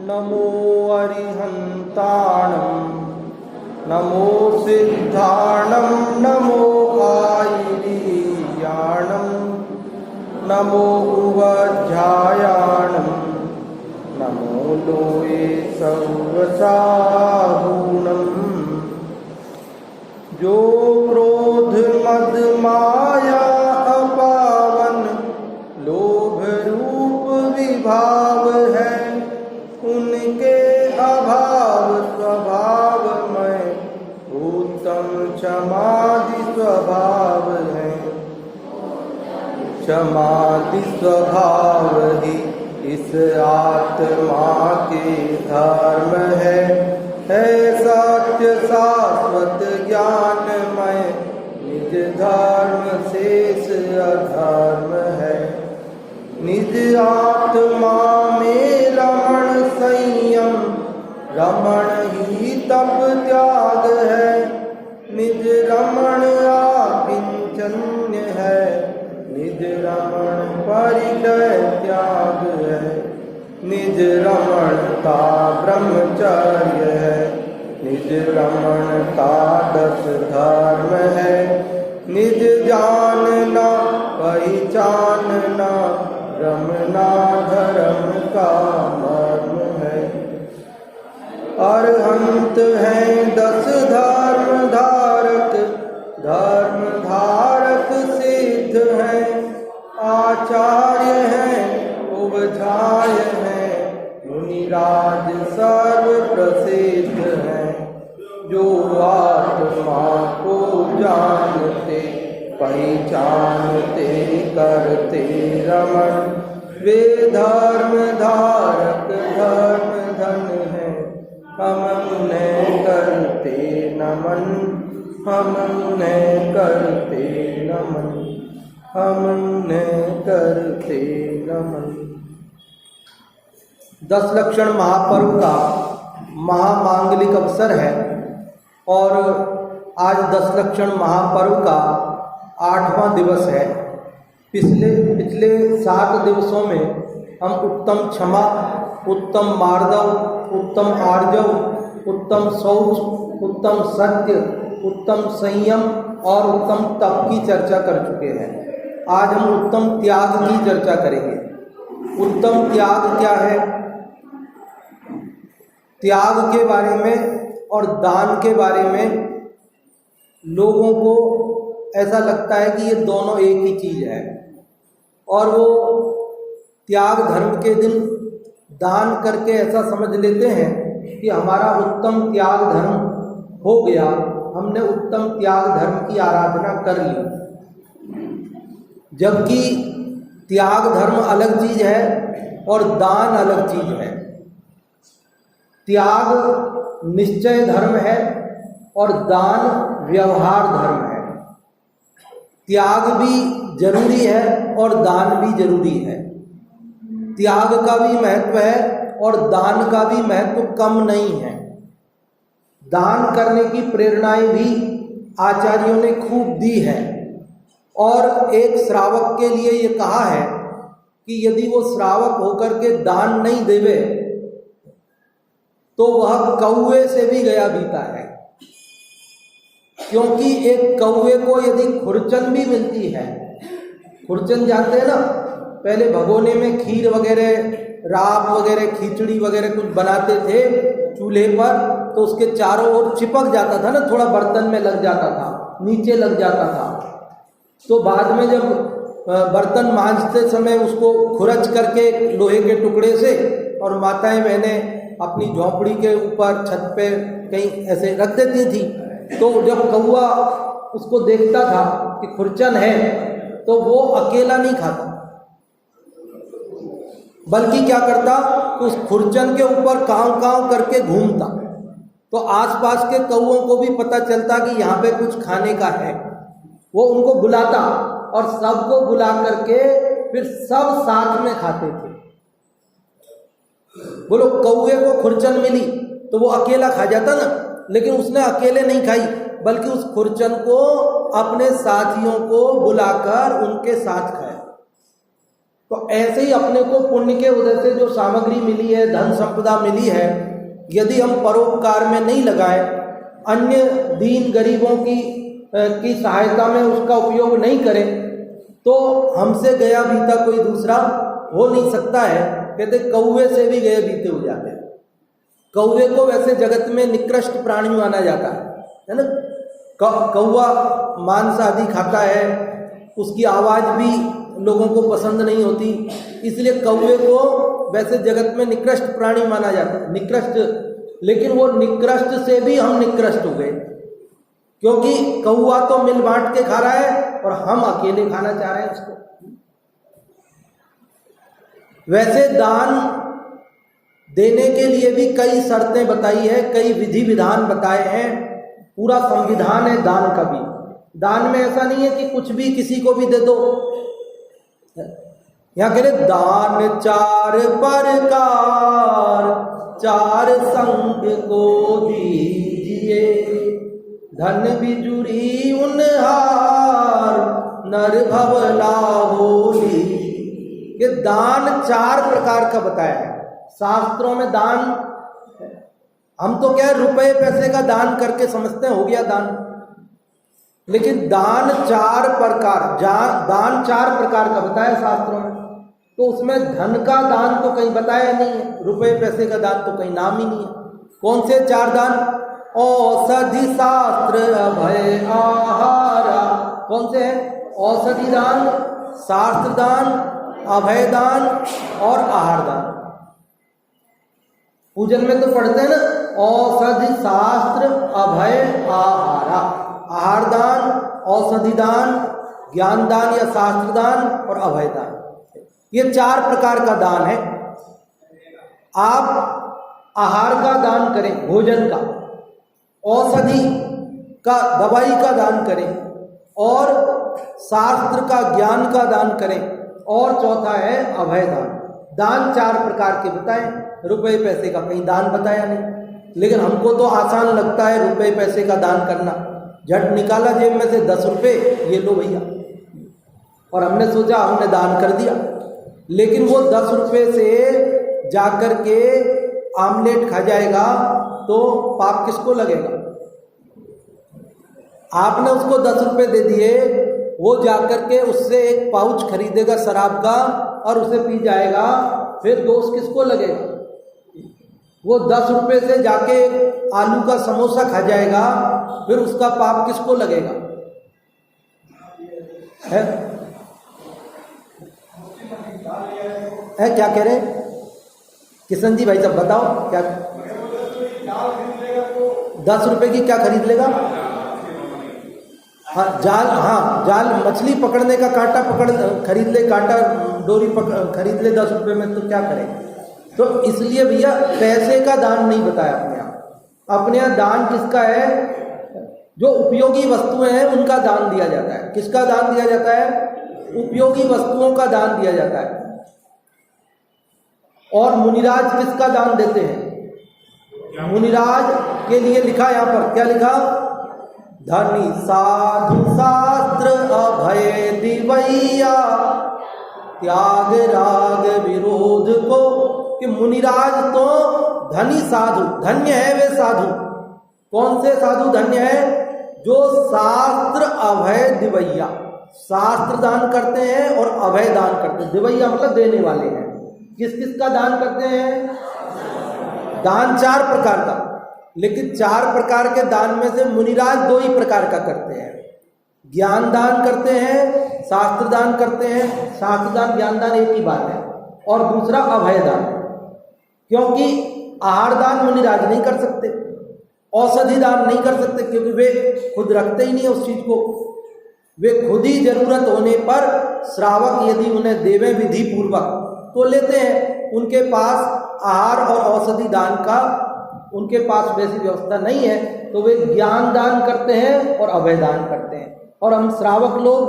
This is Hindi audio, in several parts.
नमो अरिहन्ताणं नमो सिद्धाणं नमो आयिरीयाणं नमो उवध्यायाणं नमो लोये सर्वसाहूणं जो क्रोध मद माया अपावन लोभ रूप विभाव है उनके अभाव स्वभाव में उत्तम क्षमादि स्वभाव है। क्षमादि स्वभाव ही इस आत्मा के धर्म है सत्य शाश्वत ज्ञानमय निज धर्म शेष अधर्म है। निज आत्मा में रमण संयम रमण ही तप त्याग है निज रमण आकिंचन्य है निज रमण परिचय त्याग है। निज रमणता ब्रह्मचर्य है निज रमणता दस धर्म है। निज जानना पहचानना रमना धर्म का मर्म है। अरहंत हैं 10 धर्म धारक सिद्ध हैं आचार्य हैं उपध्याय हैं मुनिराज सर्व प्रसिद्ध हैं। जो आत्मा को जानते पहचानते करते रमण वे धर्म धारक धर्म धन है। हम उन्हें करते नमन हम उन्हें करते नमन हम उन्हें करते नमन। 10 लक्षण महापर्व का महामांगलिक अवसर है और आज 10 लक्षण महापर्व का 8वां दिवस है। पिछले 7 दिवसों में हम उत्तम क्षमा उत्तम मार्दव उत्तम आर्जव उत्तम शौच उत्तम सत्य उत्तम संयम और उत्तम तप की चर्चा कर चुके हैं। आज हम उत्तम त्याग की चर्चा करेंगे। उत्तम त्याग क्या है, त्याग के बारे में और दान के बारे में लोगों को ऐसा लगता है कि ये दोनों एक ही चीज़ है और वो त्याग धर्म के दिन दान करके ऐसा समझ लेते हैं कि हमारा उत्तम त्याग धर्म हो गया, हमने उत्तम त्याग धर्म की आराधना कर ली। जबकि त्याग धर्म अलग चीज़ है और दान अलग चीज़ है। त्याग निश्चय धर्म है और दान व्यवहार धर्म है। त्याग भी जरूरी है और दान भी जरूरी है। त्याग का भी महत्व है और दान का भी महत्व कम नहीं है। दान करने की प्रेरणाएं भी आचार्यों ने खूब दी है और एक श्रावक के लिए ये कहा है कि यदि वो श्रावक होकर के दान नहीं देवे तो वह कौवे से भी गया बीता है। क्योंकि एक कौवे को यदि खुरचन भी मिलती है, खुरचन जानते हैं ना, पहले भगोने में खीर वगैरह राब वगैरह खिचड़ी वगैरह कुछ बनाते थे चूल्हे पर, तो उसके चारों ओर चिपक जाता था ना, थोड़ा बर्तन में लग जाता था, नीचे लग जाता था। तो बाद में जब बर्तन मांजते समय उसको खुरच करके लोहे के टुकड़े से और माताएं बहनें अपनी झोंपड़ी के ऊपर छत पे कहीं ऐसे रख देती थी। तो जब कौवा उसको देखता था कि खुरचन है तो वो अकेला नहीं खाता, बल्कि क्या करता, उस खुरचन के ऊपर कांव कांव करके घूमता। तो आसपास के कौवों को भी पता चलता कि यहाँ पे कुछ खाने का है। वो उनको बुलाता और सबको बुला करके फिर सब साथ में खाते थे। बोलो, कौवे को खुरचन मिली तो वो अकेला खा जाता ना, लेकिन उसने अकेले नहीं खाई बल्कि उस खुरचन को अपने साथियों को बुलाकर उनके साथ खाया। तो ऐसे ही अपने को पुण्य के उदय से जो सामग्री मिली है, धन संपदा मिली है, यदि हम परोपकार में नहीं लगाएं, अन्य दीन गरीबों की सहायता में उसका उपयोग नहीं करें, तो हमसे गया बीता कोई दूसरा हो नहीं सकता है। कहते कौवे से भी गए बीते हो जाते हैं। कौवे को वैसे जगत में निकृष्ट प्राणी माना जाता है ना। कौवा मांस आदि खाता है, उसकी आवाज़ भी लोगों को पसंद नहीं होती, इसलिए कौवे को वैसे जगत में निकृष्ट प्राणी माना जाता है, निकृष्ट। लेकिन वो निकृष्ट से भी हम निकृष्ट हो गए, क्योंकि कौवा तो मिल बांट के खा रहा है और हम अकेले खाना चाह रहे हैं उसको। वैसे दान देने के लिए भी कई शर्तें बताई है, कई विधि विधान बताए हैं, पूरा संविधान है दान का भी। दान में ऐसा नहीं है कि कुछ भी किसी को भी दे दो। यहाँ कह रहे दान चार प्रकार, चार संग को दीजिए, धन बिजुरी उनहार, नर भवला होली। ये दान चार प्रकार का बताया है शास्त्रों में। दान हम तो क्या रुपए पैसे का दान करके समझते हैं हो गया दान, लेकिन दान चार प्रकार, दान चार प्रकार का बताया शास्त्रों में। तो उसमें धन का दान तो कहीं बताया नहीं है, रुपए पैसे का दान तो कहीं नाम ही नहीं है। कौन से चार दान? औषधि शास्त्र अभय आहारा। कौन से हैं? औषधि दान, शास्त्र दान, अभय दान और आहार दान। पूजन में तो पढ़ते हैं ना, औषधि शास्त्र अभय आहारा। आहार दान, औषधि दान, ज्ञान दान या शास्त्र दान और अभय दान, ये चार प्रकार का दान है। आप आहार का दान करें, भोजन का, औषधि का, दवाई का दान करें, और शास्त्र का, ज्ञान का दान करें, और चौथा है अभय दान। दान चार प्रकार के बताएं, रुपए पैसे का कहीं दान बताया नहीं। लेकिन हमको तो आसान लगता है रुपए पैसे का दान करना, झट निकाला जेब में से 10 रुपये, ये लो भैया, और हमने सोचा हमने दान कर दिया। लेकिन वो 10 रुपये से जाकर के आमलेट खा जाएगा तो पाप किसको लगेगा? आपने उसको 10 रुपये दे दिए, वो जाकर के उससे एक पाउच खरीदेगा शराब का और उसे पी जाएगा, फिर दोष किसको लगेगा? वो 10 रुपये से जाके आलू का समोसा खा जाएगा, फिर उसका पाप किसको लगेगा? है क्या कह रहे किशन जी? भाई साहब बताओ क्या? 10 रुपये की क्या खरीद लेगा? हाँ जाल, हाँ जाल, मछली पकड़ने का कांटा खरीद ले, कांटा डोरी खरीद ले 10 रुपये में, तो क्या करे? तो इसलिए भैया पैसे का दान नहीं बताया अपने यहाँ। अपने यहाँ दान किसका है? जो उपयोगी वस्तुएं हैं उनका दान दिया जाता है। किसका दान दिया जाता है? उपयोगी वस्तुओं का दान दिया जाता है। और मुनिराज किसका दान देते हैं? मुनिराज के लिए लिखा यहाँ पर, क्या लिखा? धनी साधु शास्त्र अभय दिवैया, त्याग राग विरोध को। कि मुनिराज तो धनी साधु, धन्य है वे साधु। कौन से साधु धन्य है? जो शास्त्र अभय दिवैया, शास्त्र दान करते हैं और अभय दान करते हैं। दिवैया मतलब देने वाले हैं। किस किस का दान करते हैं? दान 4 प्रकार का, लेकिन 4 प्रकार के दान में से मुनिराज 2 ही प्रकार का करते हैं। ज्ञान दान करते हैं, शास्त्र दान करते हैं। शास्त्र दान ज्ञान दान एक ही बात है। और दूसरा अभय दान, क्योंकि आहार दान मुनिराज नहीं कर सकते, औषधि दान नहीं कर सकते, क्योंकि वे खुद रखते ही नहीं उस चीज को। वे खुद ही जरूरत होने पर श्रावक यदि उन्हें देवे विधि पूर्वक तो लेते हैं। उनके पास आहार और औषधि दान का उनके पास वैसी व्यवस्था नहीं है, तो वे ज्ञान दान करते हैं और अभय दान करते हैं। और हम श्रावक लोग,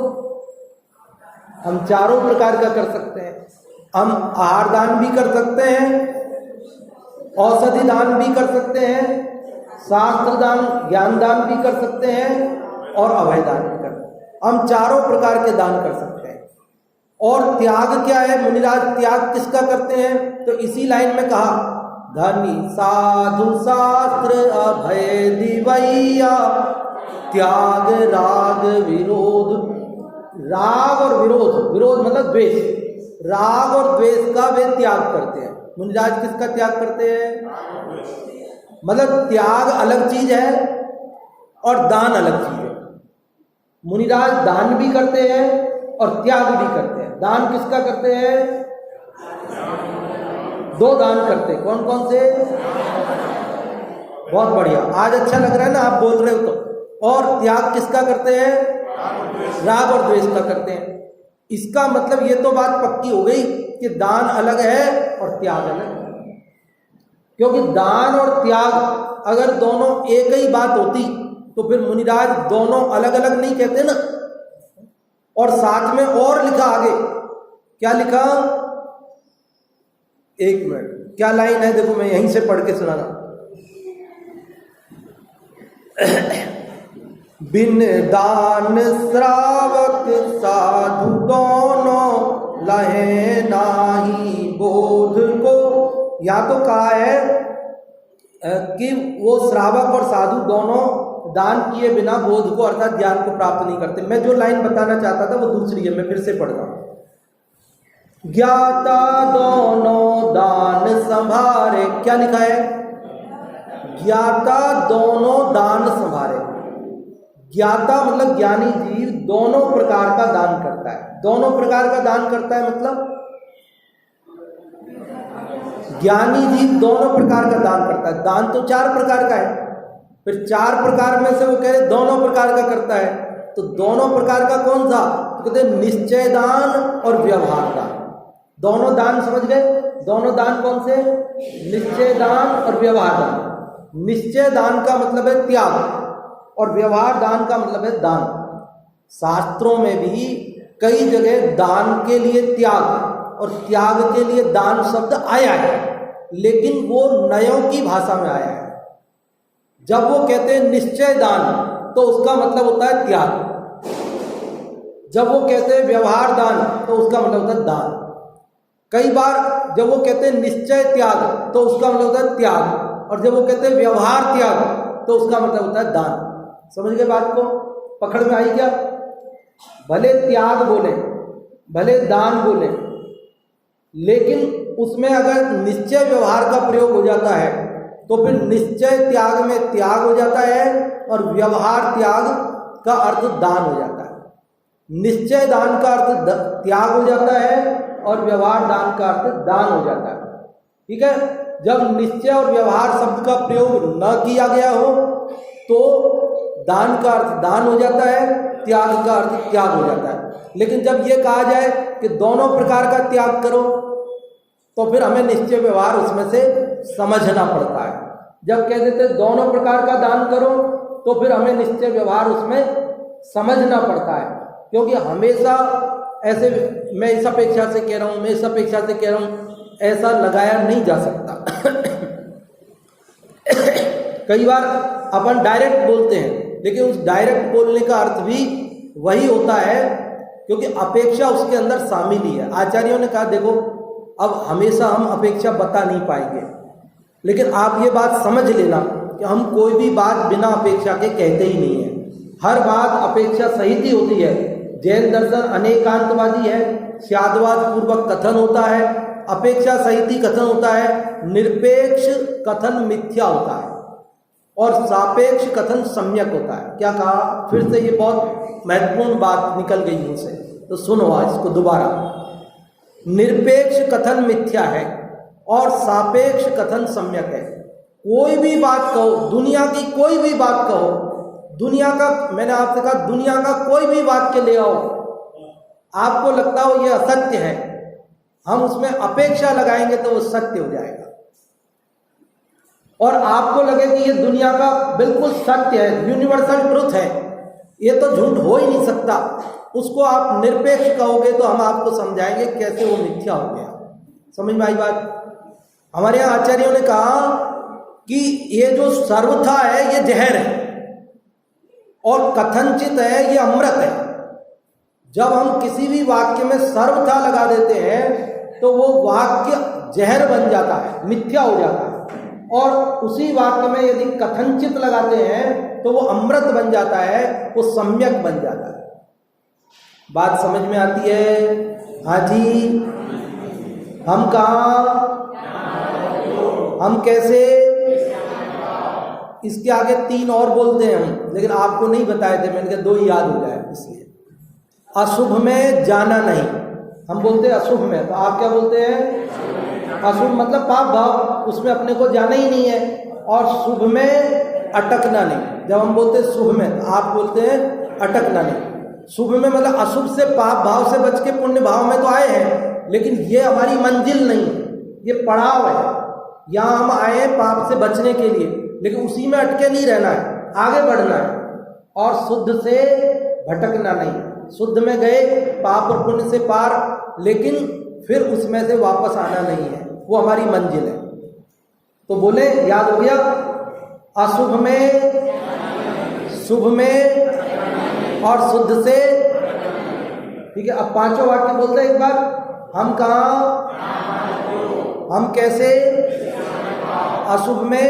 हम चारों प्रकार का कर सकते हैं। हम आहार दान भी कर सकते हैं, औषधि दान भी कर सकते हैं, शास्त्र दान, ज्ञान दान भी कर सकते हैं और अभय दान भी कर सकते हैं। हम चारों प्रकार के दान कर सकते हैं। और त्याग क्या है मुनिराज, त्याग किसका करते हैं? तो इसी लाइन में कहा, धनी साधु शास्त्र अभय दिवैया, त्याग राग विरोध। राग और विरोध, विरोध मतलब द्वेष, राग और द्वेष का वे त्याग करते हैं। मुनिराज किसका त्याग करते हैं? मतलब त्याग अलग चीज है और दान अलग चीज है। मुनिराज दान भी करते हैं और त्याग भी करते हैं। दान किसका करते हैं? दो दान करते हैं। कौन कौन से? बहुत बढ़िया, आज अच्छा लग रहा है ना आप बोल रहे हो तो। और त्याग किसका करते हैं? राग और द्वेष का करते हैं। इसका मतलब ये तो बात पक्की हो गई कि दान अलग है और त्याग अलग है। क्योंकि दान और त्याग अगर दोनों एक ही बात होती तो फिर मुनिराज दोनों अलग अलग नहीं कहते ना। और साथ में और लिखा आगे, क्या लिखा? एक मिनट, क्या लाइन है देखो, मैं यहीं से पढ़ के सुनाना। बिन दान श्रावक साधु दोनों, लहे नाही बोध को। या तो कहा है कि वो श्रावक और साधु दोनों दान किए बिना बोध को अर्थात ज्ञान को प्राप्त नहीं करते। मैं जो लाइन बताना चाहता था वो दूसरी है, मैं फिर से पढ़ रहा हूं। ज्ञाता दोनों दान संभारे, क्या लिखा है? ज्ञाता दोनों दान संभारे। ज्ञाता मतलब ज्ञानी जीव दोनों प्रकार का दान करता है। दोनों प्रकार का दान करता है मतलब ज्ञानी जीव दोनों प्रकार का दान करता है। दान तो चार प्रकार का है, फिर चार प्रकार में से वो कह रहे दोनों प्रकार का करता है। तो दोनों प्रकार का कौन सा? तो कहते हैं निश्चय दान और व्यवहार दान। दोनों दान समझ गए? दोनों दान कौन से? निश्चय दान और व्यवहार दान। निश्चय दान का मतलब है त्याग और व्यवहार दान का मतलब है दान। शास्त्रों में भी कई जगह दान के लिए त्याग और त्याग के लिए दान शब्द आया है, लेकिन वो नयों की भाषा में आया है। जब वो कहते हैं निश्चय दान तो उसका मतलब होता है त्याग। जब वो कहते हैं व्यवहार दान तो उसका मतलब होता है दान। कई बार जब वो कहते हैं निश्चय त्याग तो उसका मतलब होता है त्याग, और जब वो कहते हैं व्यवहार त्याग तो उसका मतलब होता है दान। समझ गए बात को? पकड़ में आई क्या? भले त्याग बोले भले दान बोले, लेकिन उसमें अगर निश्चय व्यवहार का प्रयोग हो जाता है तो फिर निश्चय त्याग में त्याग हो जाता है और व्यवहार त्याग का अर्थ दान हो जाता है। निश्चय दान का अर्थ त्याग हो जाता है और व्यवहार दान का अर्थ दान हो जाता है। ठीक है? जब निश्चय और व्यवहार शब्द का प्रयोग न किया गया हो तो दान का अर्थ दान हो जाता है, त्याग का अर्थ त्याग हो जाता है। लेकिन जब ये कहा जाए कि दोनों प्रकार का त्याग करो तो फिर हमें निश्चय व्यवहार उसमें से समझना पड़ता है। जब कह देते दोनों प्रकार का दान करो तो फिर हमें निश्चय व्यवहार उसमें समझना पड़ता है, क्योंकि हमेशा ऐसे मैं इस अपेक्षा से कह रहा हूँ, मैं इस अपेक्षा से कह रहा हूँ, ऐसा लगाया नहीं जा सकता। कई बार अपन डायरेक्ट बोलते हैं, लेकिन उस डायरेक्ट बोलने का अर्थ भी वही होता है क्योंकि अपेक्षा उसके अंदर शामिल ही है। आचार्यों ने कहा देखो अब हमेशा हम अपेक्षा बता नहीं पाएंगे, लेकिन आप ये बात समझ लेना कि हम कोई भी बात बिना अपेक्षा के कहते ही नहीं है। हर बात अपेक्षा सहित ही होती है। जैन दर्शन अनेकांतवादी है, स्यादवाद पूर्वक कथन होता है, अपेक्षा सहित ही कथन होता है, निरपेक्ष कथन मिथ्या होता है और सापेक्ष कथन सम्यक होता है। क्या कहा? फिर से ये बहुत महत्वपूर्ण बात निकल गई मुझसे, तो सुनो आज इसको दोबारा। निरपेक्ष कथन मिथ्या है और सापेक्ष कथन सम्यक है। कोई भी बात कहो, दुनिया की कोई भी बात कहो, दुनिया का, मैंने आपसे कहा दुनिया का कोई भी वाक्य ले आओ, आपको लगता हो ये असत्य है, हम उसमें अपेक्षा लगाएंगे तो वो सत्य हो जाएगा। और आपको लगे कि ये दुनिया का बिल्कुल सत्य है, यूनिवर्सल ट्रुथ है, ये तो झूठ हो ही नहीं सकता, उसको आप निरपेक्ष कहोगे तो हम आपको समझाएंगे कैसे वो मिथ्या हो गया। समझ में आई बात? हमारे यहाँ आचार्यों ने कहा कि ये जो सर्वथा है ये जहर है और कथनचित है ये अमृत है। जब हम किसी भी वाक्य में सर्वथा लगा देते हैं तो वो वाक्य जहर बन जाता है, मिथ्या हो जाता है। और उसी वाक्य में यदि कथनचित लगाते हैं तो वो अमृत बन जाता है, वो सम्यक बन जाता है। बात समझ में आती है? हाँ जी। हम कहाँ, हम कैसे, इसके आगे 3 और बोलते हैं हम, लेकिन आपको नहीं बताए थे, मैंने कहा 2 ही याद हो जाए इसलिए। अशुभ में जाना नहीं, हम बोलते हैं अशुभ में, तो आप क्या बोलते हैं? अशुभ मतलब पाप भाव, उसमें अपने को जाना ही नहीं है। और शुभ में अटकना नहीं। जब हम बोलते हैं शुभ में, तो आप बोलते हैं अटकना नहीं। शुभ में मतलब अशुभ से, पाप भाव से बच के पुण्य भाव में तो आए हैं, लेकिन ये हमारी मंजिल नहीं, ये पड़ाव है। यहाँ हम आए हैं पाप से बचने के लिए, लेकिन उसी में अटके नहीं रहना है, आगे बढ़ना है। और शुद्ध से भटकना नहीं, शुद्ध में गए पाप और पुण्य से पार, लेकिन फिर उसमें से वापस आना नहीं है, वो हमारी मंजिल है। तो बोले, याद हो गया? अशुभ में, शुभ में और शुद्ध से। ठीक है, अब 5वां वाक्य बोलते हैं एक बार। हम कहाँ, हम कैसे, अशुभ में,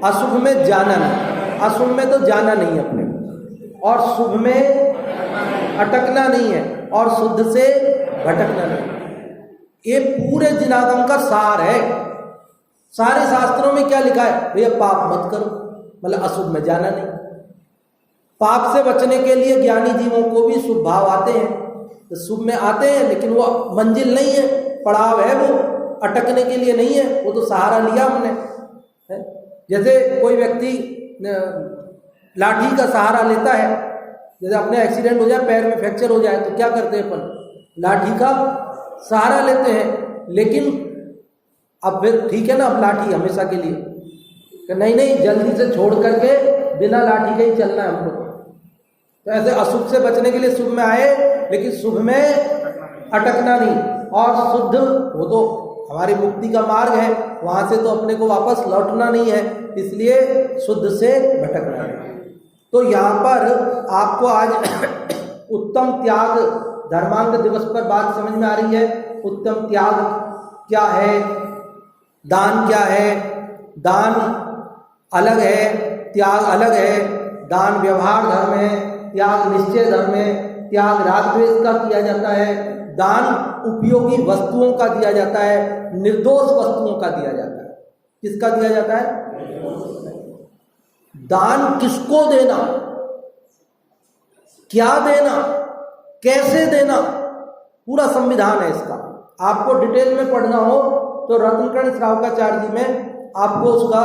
अशुभ में जाना नहीं, अशुभ में तो जाना नहीं अपने, और शुभ में अटकना नहीं है, और शुद्ध से भटकना नहीं। ये पूरे जिनागम का सार है। सारे शास्त्रों में क्या लिखा है? भैया पाप मत करो, मतलब अशुभ में जाना नहीं। पाप से बचने के लिए ज्ञानी जीवों को भी शुभ भाव आते हैं, तो शुभ में आते हैं, लेकिन वो मंजिल नहीं है, पड़ाव है, वो अटकने के लिए नहीं है, वो तो सहारा लिया हमने। जैसे कोई व्यक्ति लाठी का सहारा लेता है, जैसे अपने एक्सीडेंट हो जाए, पैर में फ्रैक्चर हो जाए, तो क्या करते हैं अपन? लाठी का सहारा लेते हैं। लेकिन अब फिर ठीक है ना, अब लाठी हमेशा के लिए, नहीं नहीं, जल्दी से छोड़ करके बिना लाठी के ही चलना है हमको। तो ऐसे अशुभ से बचने के लिए शुभ में आए, लेकिन शुभ में अटकना नहीं, और शुद्ध, वो तो हमारी मुक्ति का मार्ग है, वहां से तो अपने को वापस लौटना नहीं है, इसलिए शुद्ध से भटकना नहीं। तो यहाँ पर आपको आज उत्तम त्याग धर्मांग दिवस पर बात समझ में आ रही है। उत्तम त्याग क्या है, दान क्या है? दान अलग है, त्याग अलग है। दान व्यवहार धर्म है, त्याग निश्चय धर्म है। त्याग राग द्वेष का किया जाता है, दान उपयोगी वस्तुओं का दिया जाता है, निर्दोष वस्तुओं का दिया जाता है। किसका दिया जाता है? दान किसको देना, क्या देना, कैसे देना, पूरा संविधान है इसका। आपको डिटेल में पढ़ना हो तो रत्नकर्ण श्रावकाचार्य जी में आपको उसका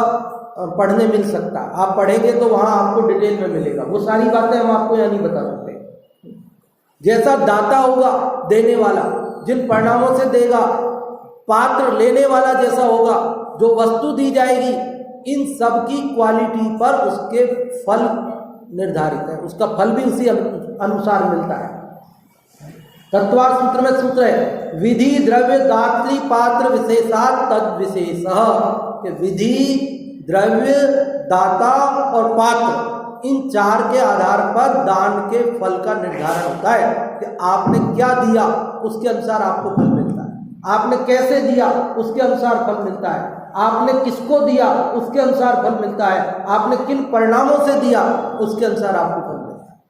पढ़ने मिल सकता है। आप पढ़ेंगे तो वहां आपको डिटेल में मिलेगा। वो सारी बातें हम आपको यहाँ नहीं बता सकते। जैसा दाता होगा देने वाला, जिन परिणामों से देगा, पात्र लेने वाला जैसा होगा, जो वस्तु दी जाएगी, इन सब की क्वालिटी पर उसके फल निर्धारित है। उसका फल भी उसी अनुसार मिलता है। तत्वार्थ सूत्र में सूत्र है, विधि द्रव्य दात्री पात्र विशेषात तद विशेष। विधि, द्रव्य, दाता और पात्र, इन 4 के आधार पर दान के फल का निर्धारण होता है कि आपने क्या दिया उसके अनुसार आपको फल मिलता है, आपने कैसे दिया उसके अनुसार फल मिलता है, आपने किसको दिया उसके अनुसार फल मिलता है, आपने किन परिणामों से दिया उसके अनुसार आपको फल मिलता है।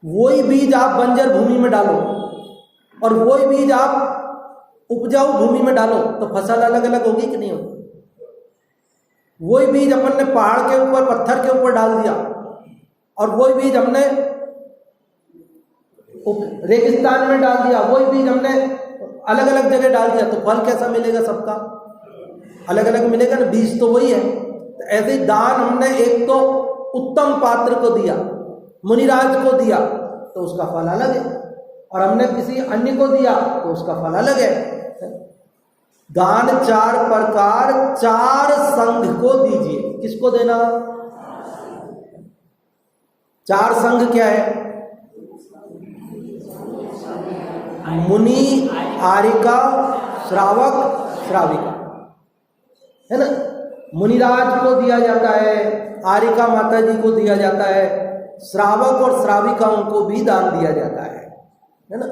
वही बीज आप बंजर भूमि में डालो और वही बीज आप उपजाऊ भूमि में डालो तो फसल अलग अलग होगी कि नहीं होगी? वही बीज अपन ने पहाड़ के ऊपर, पत्थर के ऊपर डाल दिया और वही बीज हमने रेगिस्तान में डाल दिया, वही बीज हमने अलग अलग जगह डाल दिया, तो फल कैसा मिलेगा? सबका अलग अलग मिलेगा ना, बीज तो वही है। तो ऐसे ही दान हमने एक तो उत्तम पात्र को दिया, मुनिराज को दिया, तो उसका फल अलग है, और हमने किसी अन्य को दिया तो उसका फल अलग है। दान 4 प्रकार 4 संघ को दीजिए। किसको देना? 4 संघ क्या है? मुनि, आरिका, श्रावक, श्राविका, है ना। मुनिराज को दिया जाता है, आरिका माता जी को दिया जाता है, श्रावक और श्राविकाओं को भी दान दिया जाता है ना।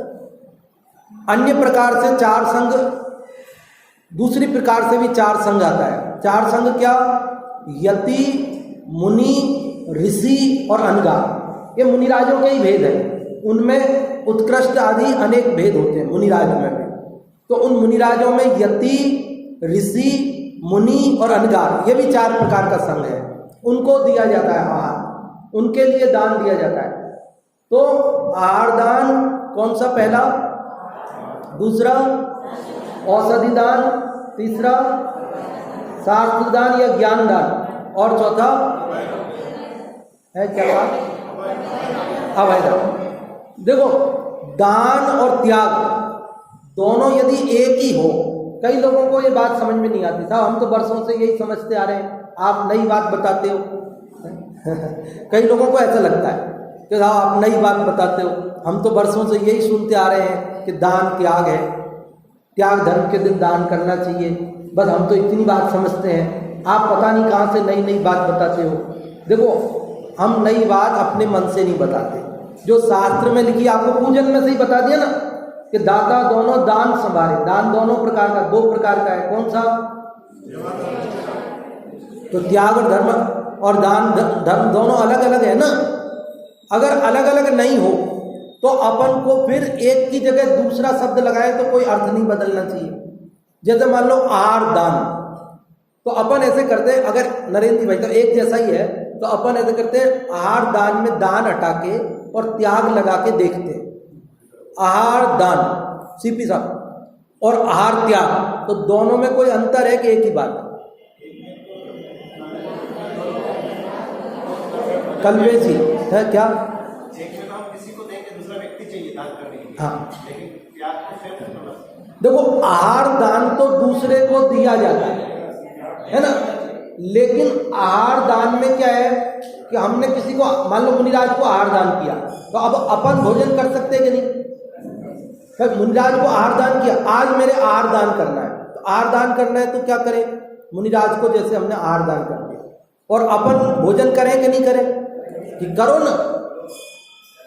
अन्य प्रकार से 4 संघ, दूसरी प्रकार से भी 4 संघ आता है। 4 संघ क्या? यति, मुनि, ऋषि और अनगा। ये मुनिराजों के ही भेद है। उनमें उत्कृष्ट आदि अनेक भेद होते हैं मुनिराज में भी। तो उन मुनिराजों में यति, ऋषि, मुनि और अनगार, ये भी 4 प्रकार का संघ है। उनको दिया जाता है आहार, उनके लिए दान दिया जाता है। तो आहार दान कौन सा? पहला, दूसरा औषधि दान, तीसरा शास्त्र दान या ज्ञान दान, और चौथा है क्या बात? अभय दान। देखो, दान और त्याग दोनों यदि एक ही हो, कई लोगों को ये बात समझ में नहीं आती। साहब हम तो वर्षों से यही समझते आ रहे हैं, आप नई बात बताते हो। कई लोगों को ऐसा लगता है कि साहब आप नई बात बताते हो, हम तो वर्षों से यही सुनते आ रहे हैं कि दान त्याग है, त्याग धर्म के दिन दान करना चाहिए, बस हम तो इतनी बात समझते हैं। आप पता नहीं कहाँ से नई नई बात बताते हो। देखो, हम नई बात अपने मन से नहीं बताते, जो शास्त्र में लिखी, आपको पूजन में से ही बता दिया ना कि दाता दोनों दान संभाले। दान दोनों प्रकार का, 2 प्रकार का है। कौन सा? तो त्याग और धर्म और दान धर्म दोनों अलग अलग है ना। अगर अलग अलग नहीं हो तो अपन को फिर एक की जगह दूसरा शब्द लगाए तो कोई अर्थ नहीं बदलना चाहिए। जैसे मान लो आहार दान, तो अपन ऐसे करते हैं, अगर नरेंद्र भाई तो एक जैसा ही है, तो अपन ऐसे करते हैं आहार दान में दान हटा के और त्याग लगा के देखते हैं। आहार दान सीपी साहब और आहार त्याग, तो दोनों में कोई अंतर है कि एक ही बात है? कलवेजी है क्या? किसी को देके दूसरा व्यक्ति चाहिए दान करने के लिए। हाँ, लेकिन त्याग तो फिर देखो आहार दान तो दूसरे को दिया जाता है ना। लेकिन आहार दान में क्या है कि हमने किसी को, मान लो मुनिराज को आहार दान किया, तो अब अपन भोजन कर सकते हैं कि नहीं? फिर मुनिराज को आहार दान किया, आज मेरे आहार दान करना है, तो आहार दान करना है तो क्या करें? मुनिराज को जैसे हमने आहार दान कर दिया, और अपन भोजन करें कि नहीं करें? कि करो ना।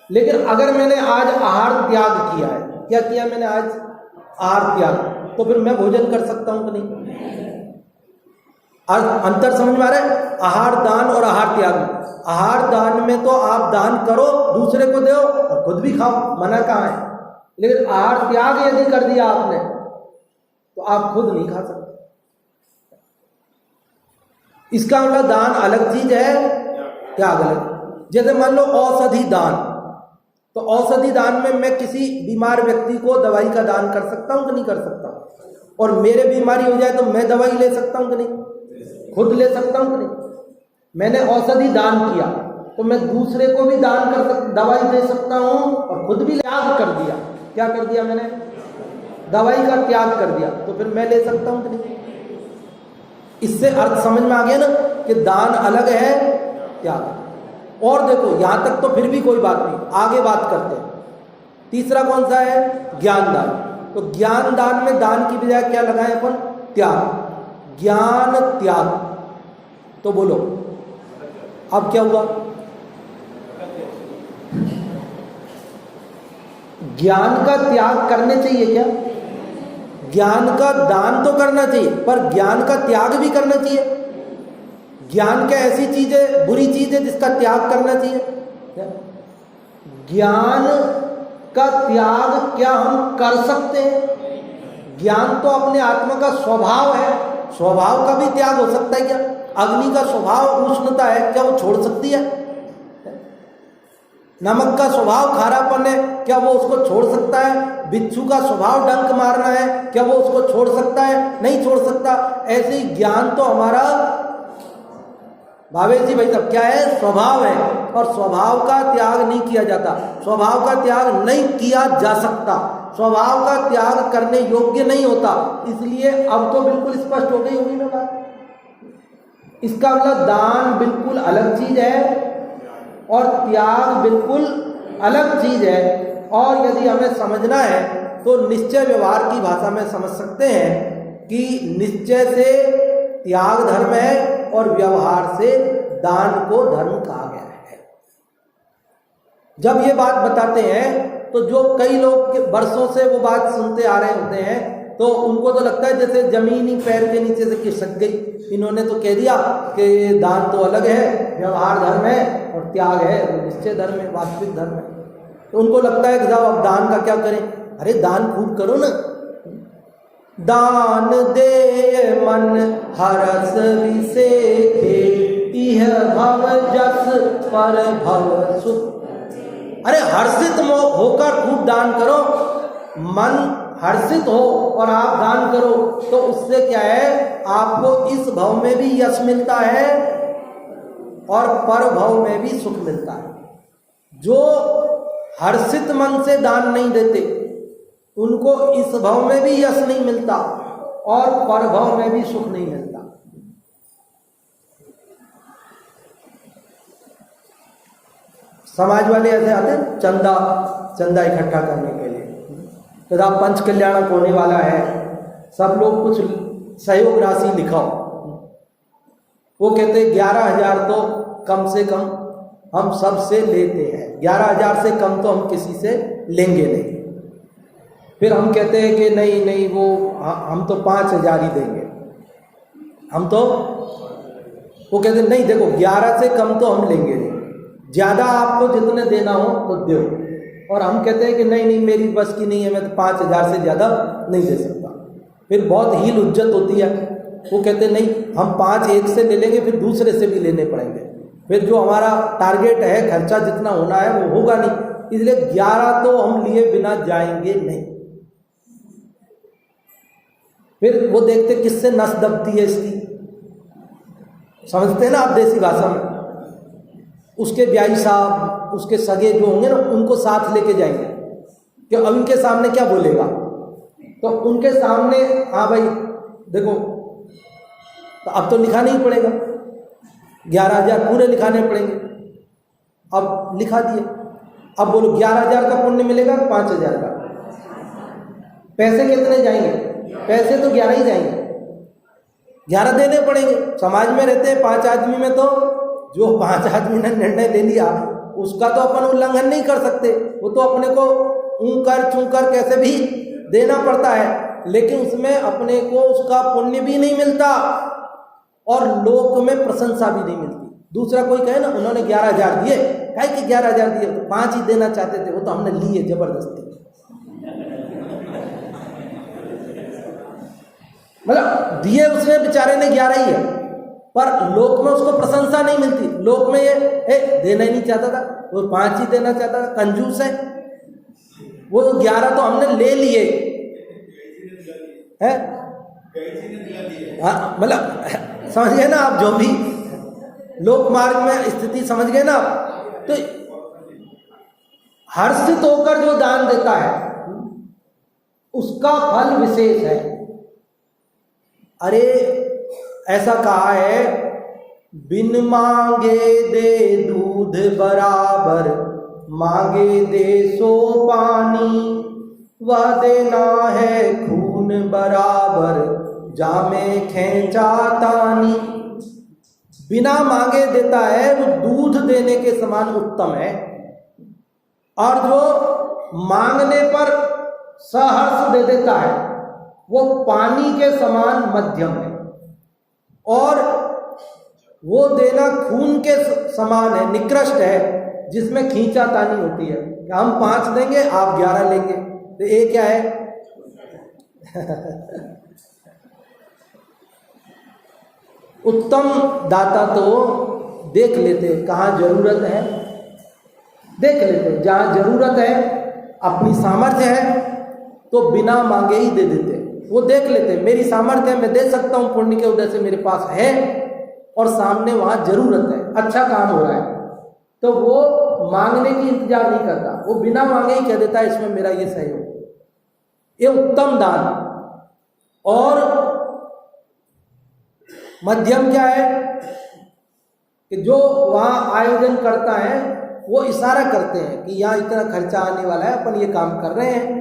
लेकिन अगर मैंने आज आहार त्याग किया है, क्या किया मैंने आज? आहार त्याग, तो फिर मैं भोजन कर सकता हूं कि नहीं? अंतर समझ में आ रहा है? आहार दान और आहार त्याग में, आहार दान में तो आप दान करो, दूसरे को दो और खुद भी खाओ, मना कहाँ है। लेकिन आहार त्याग यदि कर दिया आपने तो आप खुद नहीं खा सकते। इसका मतलब दान अलग चीज है, त्याग अलग। जैसे मान लो औषधि दान, तो औषधि दान में मैं किसी बीमार व्यक्ति को दवाई का दान कर सकता हूं कि नहीं कर सकता? और मेरे बीमारी हो जाए तो मैं दवाई ले सकता हूं कि नहीं? खुद ले सकता हूं कि नहीं? मैंने औषधि दान किया तो मैं दूसरे को भी दान कर दवाई दे सकता हूं, और खुद भी त्याग कर दिया। क्या कर दिया मैंने? दवाई का त्याग कर दिया, तो फिर मैं ले सकता हूं कि नहीं? इससे अर्थ समझ में आ गया ना कि दान अलग है, त्याग। और देखो यहां तक तो फिर भी कोई बात नहीं, आगे बात करते हैं। तीसरा कौन सा है? ज्ञान दान। तो ज्ञान दान में दान की बजाय क्या लगाए अपन? त्याग। ज्ञान त्याग, तो बोलो अब क्या हुआ? ज्ञान का त्याग करने चाहिए क्या? ज्ञान का दान तो करना चाहिए, पर ज्ञान का त्याग भी करना चाहिए। ज्ञान क्या ऐसी चीज है, बुरी चीज है जिसका त्याग करना चाहिए? ज्ञान का त्याग क्या हम कर सकते हैं? ज्ञान तो अपने आत्मा का स्वभाव है, स्वभाव का भी त्याग हो सकता है क्या? अग्नि का स्वभाव उष्णता है, क्या वो छोड़ सकती है? नमक का स्वभाव खारापन है, क्या वो उसको छोड़ सकता है? बिच्छू का स्वभाव डंक मारना है, क्या वो उसको छोड़ सकता है? नहीं छोड़ सकता। ऐसे ही ज्ञान तो हमारा, भावेश जी भाई साहब, क्या है? स्वभाव है, और स्वभाव का त्याग नहीं किया जाता, स्वभाव का त्याग नहीं किया जा सकता, स्वभाव का त्याग करने योग्य नहीं होता। इसलिए अब तो बिल्कुल स्पष्ट हो गई होगी ना बात। इसका मतलब दान बिल्कुल अलग चीज है और त्याग बिल्कुल अलग चीज है। और यदि हमें समझना है तो निश्चय व्यवहार की भाषा में समझ सकते हैं कि निश्चय से त्याग धर्म है और व्यवहार से दान को धर्म कहा गया है। जब ये बात बताते हैं तो जो कई लोग वर्षों से वो बात सुनते आ रहे होते हैं तो उनको तो लगता है जैसे जमीन ही पैर के नीचे से खिसक गई। इन्होंने तो कह दिया कि दान तो अलग है, व्यवहार धर्म है और त्याग है निश्चय धर्म है, वास्तविक धर्म है। तो उनको लगता है कि साहब अब दान का क्या करें। अरे दान खूब करो ना। दान दे मन हरस विसेखे इह भव जस पर भव सुख। अरे हर्षित होकर खूब दान करो, मन हर्षित हो और आप दान करो तो उससे क्या है, आपको इस भव में भी यश मिलता है और पर भव में भी सुख मिलता है। जो हर्षित मन से दान नहीं देते उनको इस भव में भी यश नहीं मिलता और पर भव में भी सुख नहीं मिलता। समाज वाले ऐसे आते हैं चंदा इकट्ठा करने के लिए, तो आप पंच कल्याणक होने वाला है, सब लोग कुछ सहयोग राशि लिखाओ। वो कहते 11,000 तो कम से कम हम सबसे लेते हैं, 11,000 से कम तो हम किसी से लेंगे नहीं। फिर हम कहते हैं कि नहीं वो हम तो 5,000 ही देंगे। हम तो वो कहते नहीं देखो 11 से कम तो हम लेंगे नहीं, ज़्यादा आपको जितने देना हो तो दो। और हम कहते हैं कि नहीं मेरी बस की नहीं है, मैं तो 5,000 से ज़्यादा नहीं दे सकता। फिर बहुत हील उज्जत होती है। वो कहते नहीं हम 5 एक से ले लेंगे, फिर दूसरे से भी लेने पड़ेंगे, फिर जो हमारा टारगेट है खर्चा जितना होना है वो होगा नहीं, इसलिए 11 तो हम लिए बिना जाएंगे नहीं। फिर वो देखते किससे नस दबती है इसकी, समझते हैं ना आप देसी भाषा में। उसके ब्याई साहब उसके सगे जो होंगे ना उनको साथ लेके जाएंगे कि अब उनके सामने क्या बोलेगा, तो उनके सामने हाँ भाई देखो तो अब तो लिखाना ही पड़ेगा, 11,000 पूरे लिखाने पड़ेंगे। अब लिखा दिए, अब बोलो 11,000 का पुण्य मिलेगा 5,000 का, पैसे कितने जाएंगे? पैसे तो 11 ही जाएंगे, 11 देने पड़ेंगे। समाज में रहते हैं 5 आदमी में, तो जो 5 आदमी ने निर्णय ले लिया उसका तो अपन उल्लंघन नहीं कर सकते, वो तो अपने को ऊंकर चूंकर कैसे भी देना पड़ता है, लेकिन उसमें अपने को उसका पुण्य भी नहीं मिलता और लोक में प्रशंसा भी नहीं मिलती। दूसरा कोई कहे ना उन्होंने 11,000 दिए, कहे कि 11,000 दिए, तो 5 ही देना चाहते थे, वो तो हमने लिए जबरदस्ती। मतलब दिए उसने बेचारे ने 11 ही है, पर लोक में उसको प्रशंसा नहीं मिलती। लोक में ये देना ही नहीं चाहता था, वो 5 ही देना चाहता था, कंजूस है। वो 11 तो हमने ले लिए है, हाँ मतलब समझ गए ना आप, जो भी लोक मार्ग में स्थिति समझ गए ना आप। तो हर्षित होकर जो दान देता है उसका फल विशेष है। अरे ऐसा कहा है, बिन मांगे दे दूध बराबर, मांगे दे सो पानी, वह देना है खून बराबर, जामे खींचा तानी। बिना मांगे देता है वो दूध देने के समान उत्तम है, और जो मांगने पर सहर्ष दे देता है वो पानी के समान मध्यम है, और वो देना खून के समान है, निकृष्ट है, जिसमें खींचातानी होती है कि हम 5 देंगे आप 11 लेंगे, तो ये क्या है उत्तम दाता तो देख लेते कहाँ जरूरत है, देख लेते जहाँ जरूरत है, अपनी सामर्थ्य है तो बिना मांगे ही दे देते। वो देख लेते मेरी सामर्थ्य है, मैं दे सकता हूँ, पुण्य के उदय से मेरे पास है और सामने वहाँ जरूरत है, अच्छा काम हो रहा है, तो वो मांगने की इंतजार नहीं करता, वो बिना मांगे ही कह देता है इसमें मेरा ये सहयोग। ये उत्तम दान। और मध्यम क्या है कि जो वहाँ आयोजन करता है वो इशारा करते हैं कि यहाँ इतना खर्चा आने वाला है, अपन ये काम कर रहे हैं,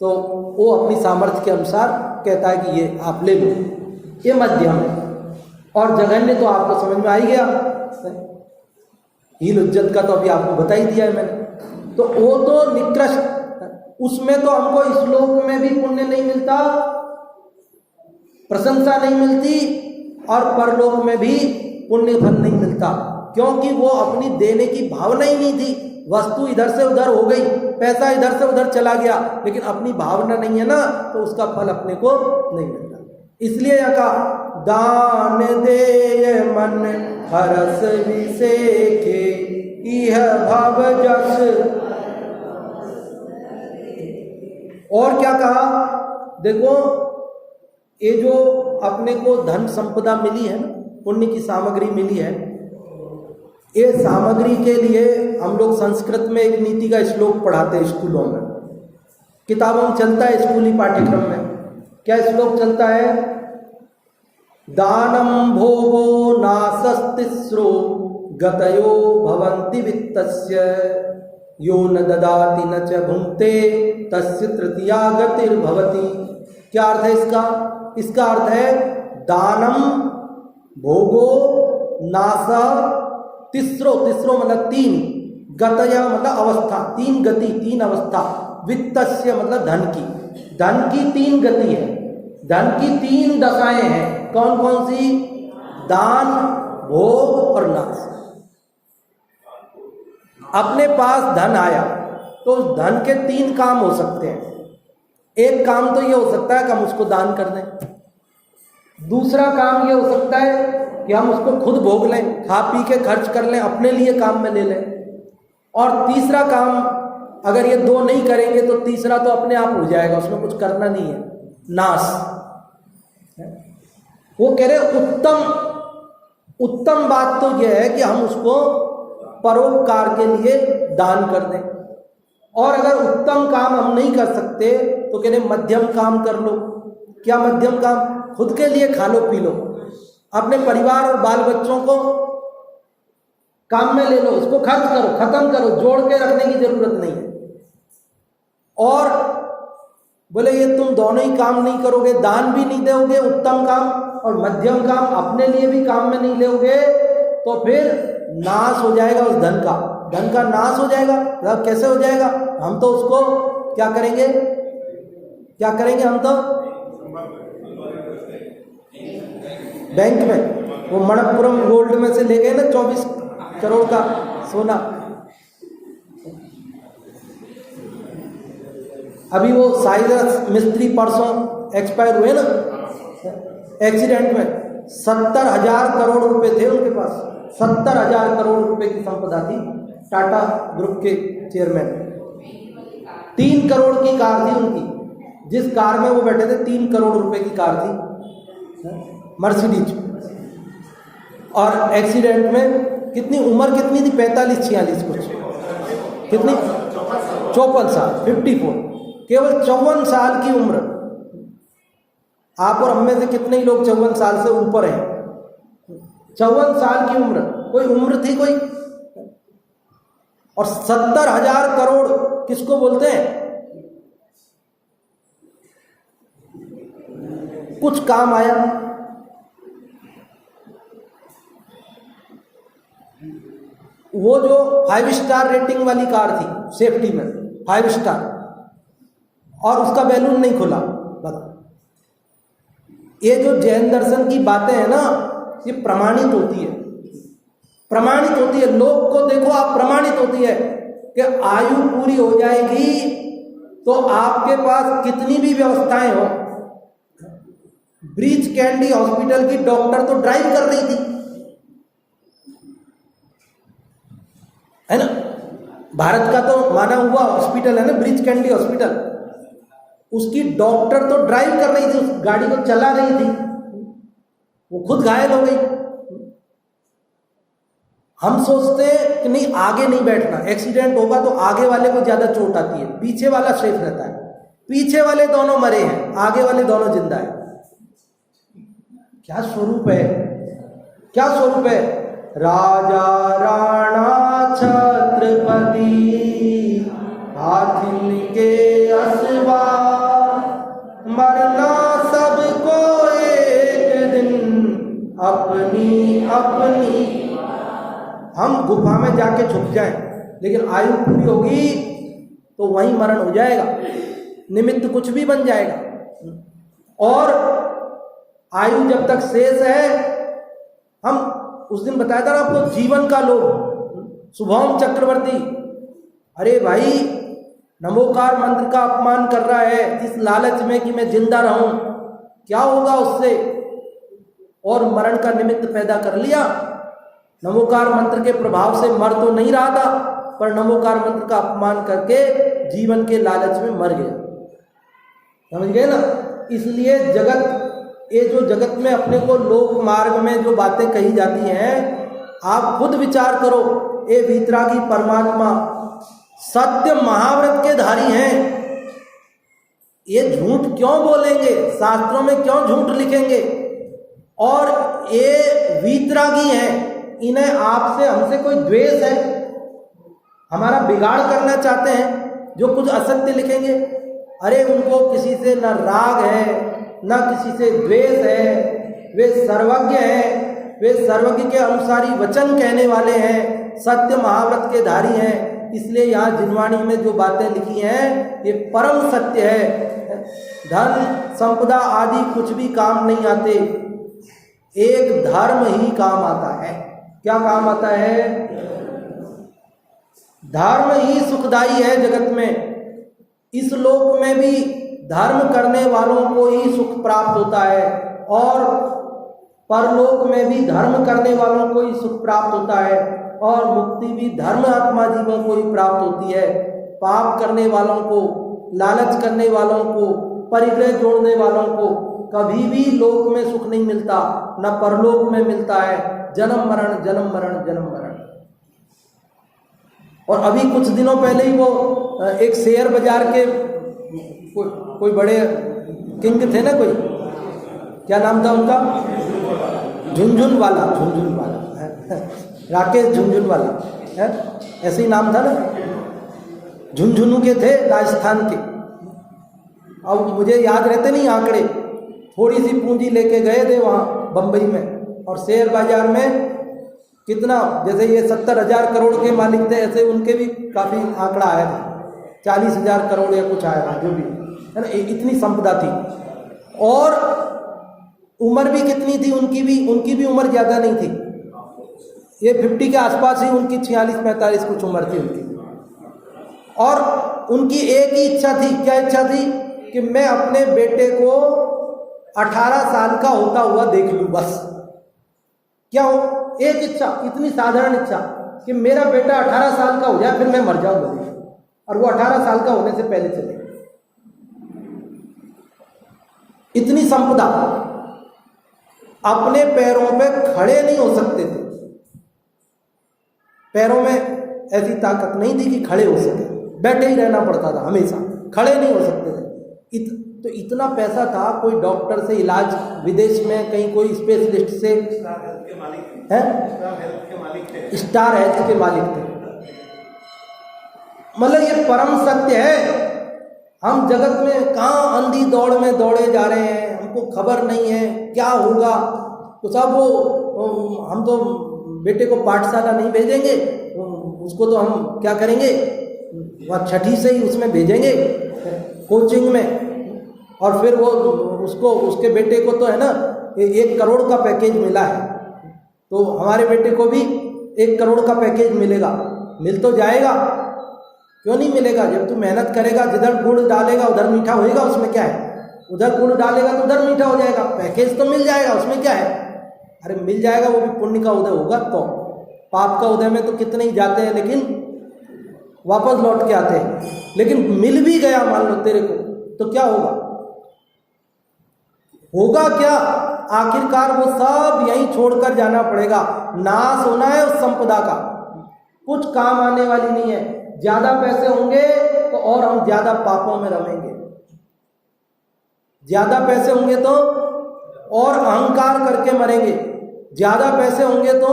तो वो अपनी सामर्थ्य के अनुसार कहता है कि ये आप ले लो, ये मध्यम है। और जघन्य तो आपको समझ में आ ही गया, हील उज्जत का तो अभी आपको बता ही दिया है मैंने। तो वो तो निकृष्ट, उसमें तो हमको इस लोक में भी पुण्य नहीं मिलता, प्रशंसा नहीं मिलती, और परलोक में भी पुण्य फल नहीं मिलता, क्योंकि वो अपनी देने की भावना ही नहीं थी। वस्तु इधर से उधर हो गई, पैसा इधर से उधर चला गया, लेकिन अपनी भावना नहीं है ना, तो उसका फल अपने को नहीं मिलता। इसलिए यहाँ कहा दान दे मन हरस विसेखे यह भाव जस। और क्या कहा, देखो ये जो अपने को धन संपदा मिली है, पुण्य की सामग्री मिली है, ये सामग्री के लिए हम लोग संस्कृत में एक नीति का श्लोक पढ़ाते हैं स्कूलों में, किताबों में चलता है, स्कूली पाठ्यक्रम में। क्या श्लोक चलता है? दानम भोगो नासस्तिस्रो गतयो भवन्ति वित्तस्य यो न ददाति न च भुंक्ते तस्य तृतीया गतिर्भवति। क्या अर्थ है इसका? इसका अर्थ है दानम भोगो नासा तिस्रो, तिस्रो मतलब तीन, गतया मतलब अवस्था, तीन गति, तीन अवस्था, वित्तस्य मतलब धन की, धन की तीन गति है, धन की तीन दशाएं हैं। कौन कौन सी? दान, भोग और नाश। अपने पास धन आया तो उस धन के तीन काम हो सकते हैं। एक काम तो ये हो सकता है कि हम उसको दान कर दें, दूसरा काम ये हो सकता है कि हम उसको खुद भोग लें, खा पी के खर्च कर लें, अपने लिए काम में ले लें, और तीसरा काम अगर ये दो नहीं करेंगे तो तीसरा तो अपने आप हो जाएगा, उसमें कुछ करना नहीं है, नाश। वो कह रहे उत्तम बात तो यह है कि हम उसको परोपकार के लिए दान कर दें, और अगर उत्तम काम हम नहीं कर सकते तो कह रहे मध्यम काम कर लो। क्या मध्यम काम? खुद के लिए खा लो पी लो, अपने परिवार और बाल बच्चों को काम में ले लो, उसको खर्च करो, खत्म करो, जोड़ के रखने की जरूरत नहीं है। और बोले ये तुम दोनों ही काम नहीं करोगे, दान भी नहीं दोगे उत्तम काम, और मध्यम काम अपने लिए भी काम में नहीं लोगे, तो फिर नाश हो जाएगा उस धन का, धन का नाश हो जाएगा। मतलब कैसे हो जाएगा? हम तो उसको क्या करेंगे, क्या करेंगे? हम तो बैंक में वो मणप्पुरम गोल्ड में से ले गए ना 24 करोड़ का सोना, अभी वो साइरस मिस्त्री परसों एक्सपायर हुए ना एक्सीडेंट में, 70,000 करोड़ रुपए थे उनके पास, 70,000 करोड़ रुपए की संपदा थी। टाटा ग्रुप के चेयरमैन, 3 करोड़ की कार थी उनकी, जिस कार में वो बैठे थे 3 करोड़ रुपए की कार थी, मर्सिडीज। और एक्सीडेंट में कितनी उम्र कितनी थी? 45-46 कुछ, कितनी? 54 साल, 54, केवल 54 साल की उम्र। आप और हम में से कितने ही लोग 54 साल से ऊपर हैं? 54 साल की उम्र, कोई उम्र थी कोई? और 70,000 करोड़ किसको बोलते हैं? कुछ काम आया। वो जो 5 स्टार रेटिंग वाली कार थी, सेफ्टी में 5 स्टार, और उसका बैलून नहीं खुला। ये जो जैन दर्शन की बातें हैं ना, ये प्रमाणित होती है, प्रमाणित होती है। लोग को देखो आप, प्रमाणित होती है कि आयु पूरी हो जाएगी तो आपके पास कितनी भी व्यवस्थाएं हो। ब्रीच कैंडी हॉस्पिटल की डॉक्टर तो ड्राइव कर रही थी, है ना? भारत का तो माना हुआ हॉस्पिटल है ना ब्रीच कैंडी हॉस्पिटल, उसकी डॉक्टर तो ड्राइव कर रही थी, उस गाड़ी को चला रही थी, वो खुद घायल हो गई। हम सोचते कि नहीं, आगे नहीं बैठना, एक्सीडेंट होगा तो आगे वाले को ज्यादा चोट आती है, पीछे वाला सेफ रहता है। पीछे वाले दोनों मरे हैं, आगे वाले दोनों जिंदा है। क्या स्वरूप है, क्या स्वरूप है? राजा राणा छत्रपति हाथिन के असवा, मरना सबको एक दिन अपनी अपनी। हम गुफा में जाके छुप जाएं, लेकिन आयु पूरी होगी तो वहीं मरण हो जाएगा, निमित्त कुछ भी बन जाएगा। और आयु जब तक शेष है, हम उस दिन बताया था ना आपको, जीवन का लोभ। शुभम चक्रवर्ती, अरे भाई नमोकार मंत्र का अपमान कर रहा है इस लालच में कि मैं जिंदा रहूं, क्या होगा उससे, और मरण का निमित्त पैदा कर लिया। नमोकार मंत्र के प्रभाव से मर तो नहीं रहा था, पर नमोकार मंत्र का अपमान करके जीवन के लालच में मर गया। समझ गए ना? इसलिए ये जो जगत में अपने को लोक मार्ग में जो बातें कही जाती हैं, आप खुद विचार करो। ये वीतरागी परमात्मा सत्य महाव्रत के धारी हैं, ये झूठ क्यों बोलेंगे, शास्त्रों में क्यों झूठ लिखेंगे? और ये वीतरागी हैं, इन्हें आपसे हमसे कोई द्वेष है, हमारा बिगाड़ करना चाहते हैं, जो कुछ असत्य लिखेंगे। अरे उनको किसी से न राग है न किसी से द्वेष है, वे सर्वज्ञ हैं, वे सर्वज्ञ के अनुसारी वचन कहने वाले हैं, सत्य महाव्रत के धारी हैं। इसलिए यहाँ जिनवाणी में जो बातें लिखी हैं ये परम सत्य है। धन संपदा आदि कुछ भी काम नहीं आते, एक धर्म ही काम आता है। क्या काम आता है? धर्म ही सुखदायी है जगत में। इस लोक में भी धर्म करने वालों को ही सुख प्राप्त होता है, और परलोक में भी धर्म करने वालों को ही सुख प्राप्त होता है, और मुक्ति भी धर्म आत्मा जीवों को ही प्राप्त होती है। पाप करने वालों को, लालच करने वालों को, परिग्रह जोड़ने वालों को कभी भी लोक में सुख नहीं मिलता, न परलोक में मिलता है। जन्म मरण जन्म मरण जन्म मरण। और अभी कुछ दिनों पहले ही वो एक शेयर बाजार के कोई बड़े किंग थे ना, कोई क्या नाम था उनका, झुनझुनवाला राकेश झुनझुनवाला है, ऐसे ही नाम था ना, झुनझुनू के थे, राजस्थान के। अब मुझे याद रहते नहीं आंकड़े, थोड़ी सी पूंजी लेके गए थे वहाँ बम्बई में, और शेयर बाजार में कितना, जैसे ये 70,000 करोड़ के मालिक थे, ऐसे उनके भी काफ़ी आंकड़ा आया था, 40,000 करोड़ या कुछ आया था, जो भी है ना, इतनी संपदा थी। और उम्र भी कितनी थी उनकी भी उम्र ज़्यादा नहीं थी, ये 50 के आसपास ही उनकी 46-45 कुछ उम्र थी उनकी। और उनकी एक ही इच्छा थी, क्या इच्छा थी? कि मैं अपने बेटे को 18 साल का होता हुआ देख लूँ, बस। क्या हो? एक इच्छा, इतनी साधारण इच्छा कि मेरा बेटा 18 साल का हो जाए, फिर मैं मर जाऊंगा, और वो 18 साल का होने से पहले चले। इतनी संपदा, अपने पैरों पे खड़े नहीं हो सकते थे, पैरों में ऐसी ताकत नहीं थी कि खड़े हो सके, बैठे ही रहना पड़ता था हमेशा, खड़े नहीं हो सकते थे। तो इतना पैसा था, कोई डॉक्टर से इलाज विदेश में कहीं कोई स्पेशलिस्ट से, स्टार हेल्थ के मालिक थे। मतलब ये परम सत्य है। हम जगत में कहाँ अंधी दौड़ में दौड़े जा रहे हैं, हमको खबर नहीं है क्या होगा। तो सब वो हम तो बेटे को पाठशाला नहीं भेजेंगे, उसको तो हम क्या करेंगे, वह छठी से ही उसमें भेजेंगे कोचिंग में, और फिर वो उसको, उसके बेटे को तो है ना 1 करोड़ का पैकेज मिला है, तो हमारे बेटे को भी 1 करोड़ का पैकेज मिलेगा। मिल तो जाएगा, क्यों नहीं मिलेगा? जब तू मेहनत करेगा, जिधर गुड़ डालेगा उधर मीठा होएगा, उसमें क्या है? उधर गुड़ डालेगा तो उधर मीठा हो जाएगा, पैकेज तो मिल जाएगा, उसमें क्या है? अरे मिल जाएगा, वो भी पुण्य का उदय होगा। तो पाप का उदय में तो कितने ही जाते हैं, लेकिन वापस लौट के आते हैं। लेकिन मिल भी गया मान लो तेरे को, तो क्या होगा? होगा क्या? आखिरकार वो सब यहीं छोड़कर जाना पड़ेगा, नाश होना है उस संपदा का, कुछ काम आने वाली नहीं है। ज्यादा पैसे होंगे तो और हम ज्यादा पापों में रमेंगे, ज्यादा पैसे होंगे तो और अहंकार करके मरेंगे, ज्यादा पैसे होंगे तो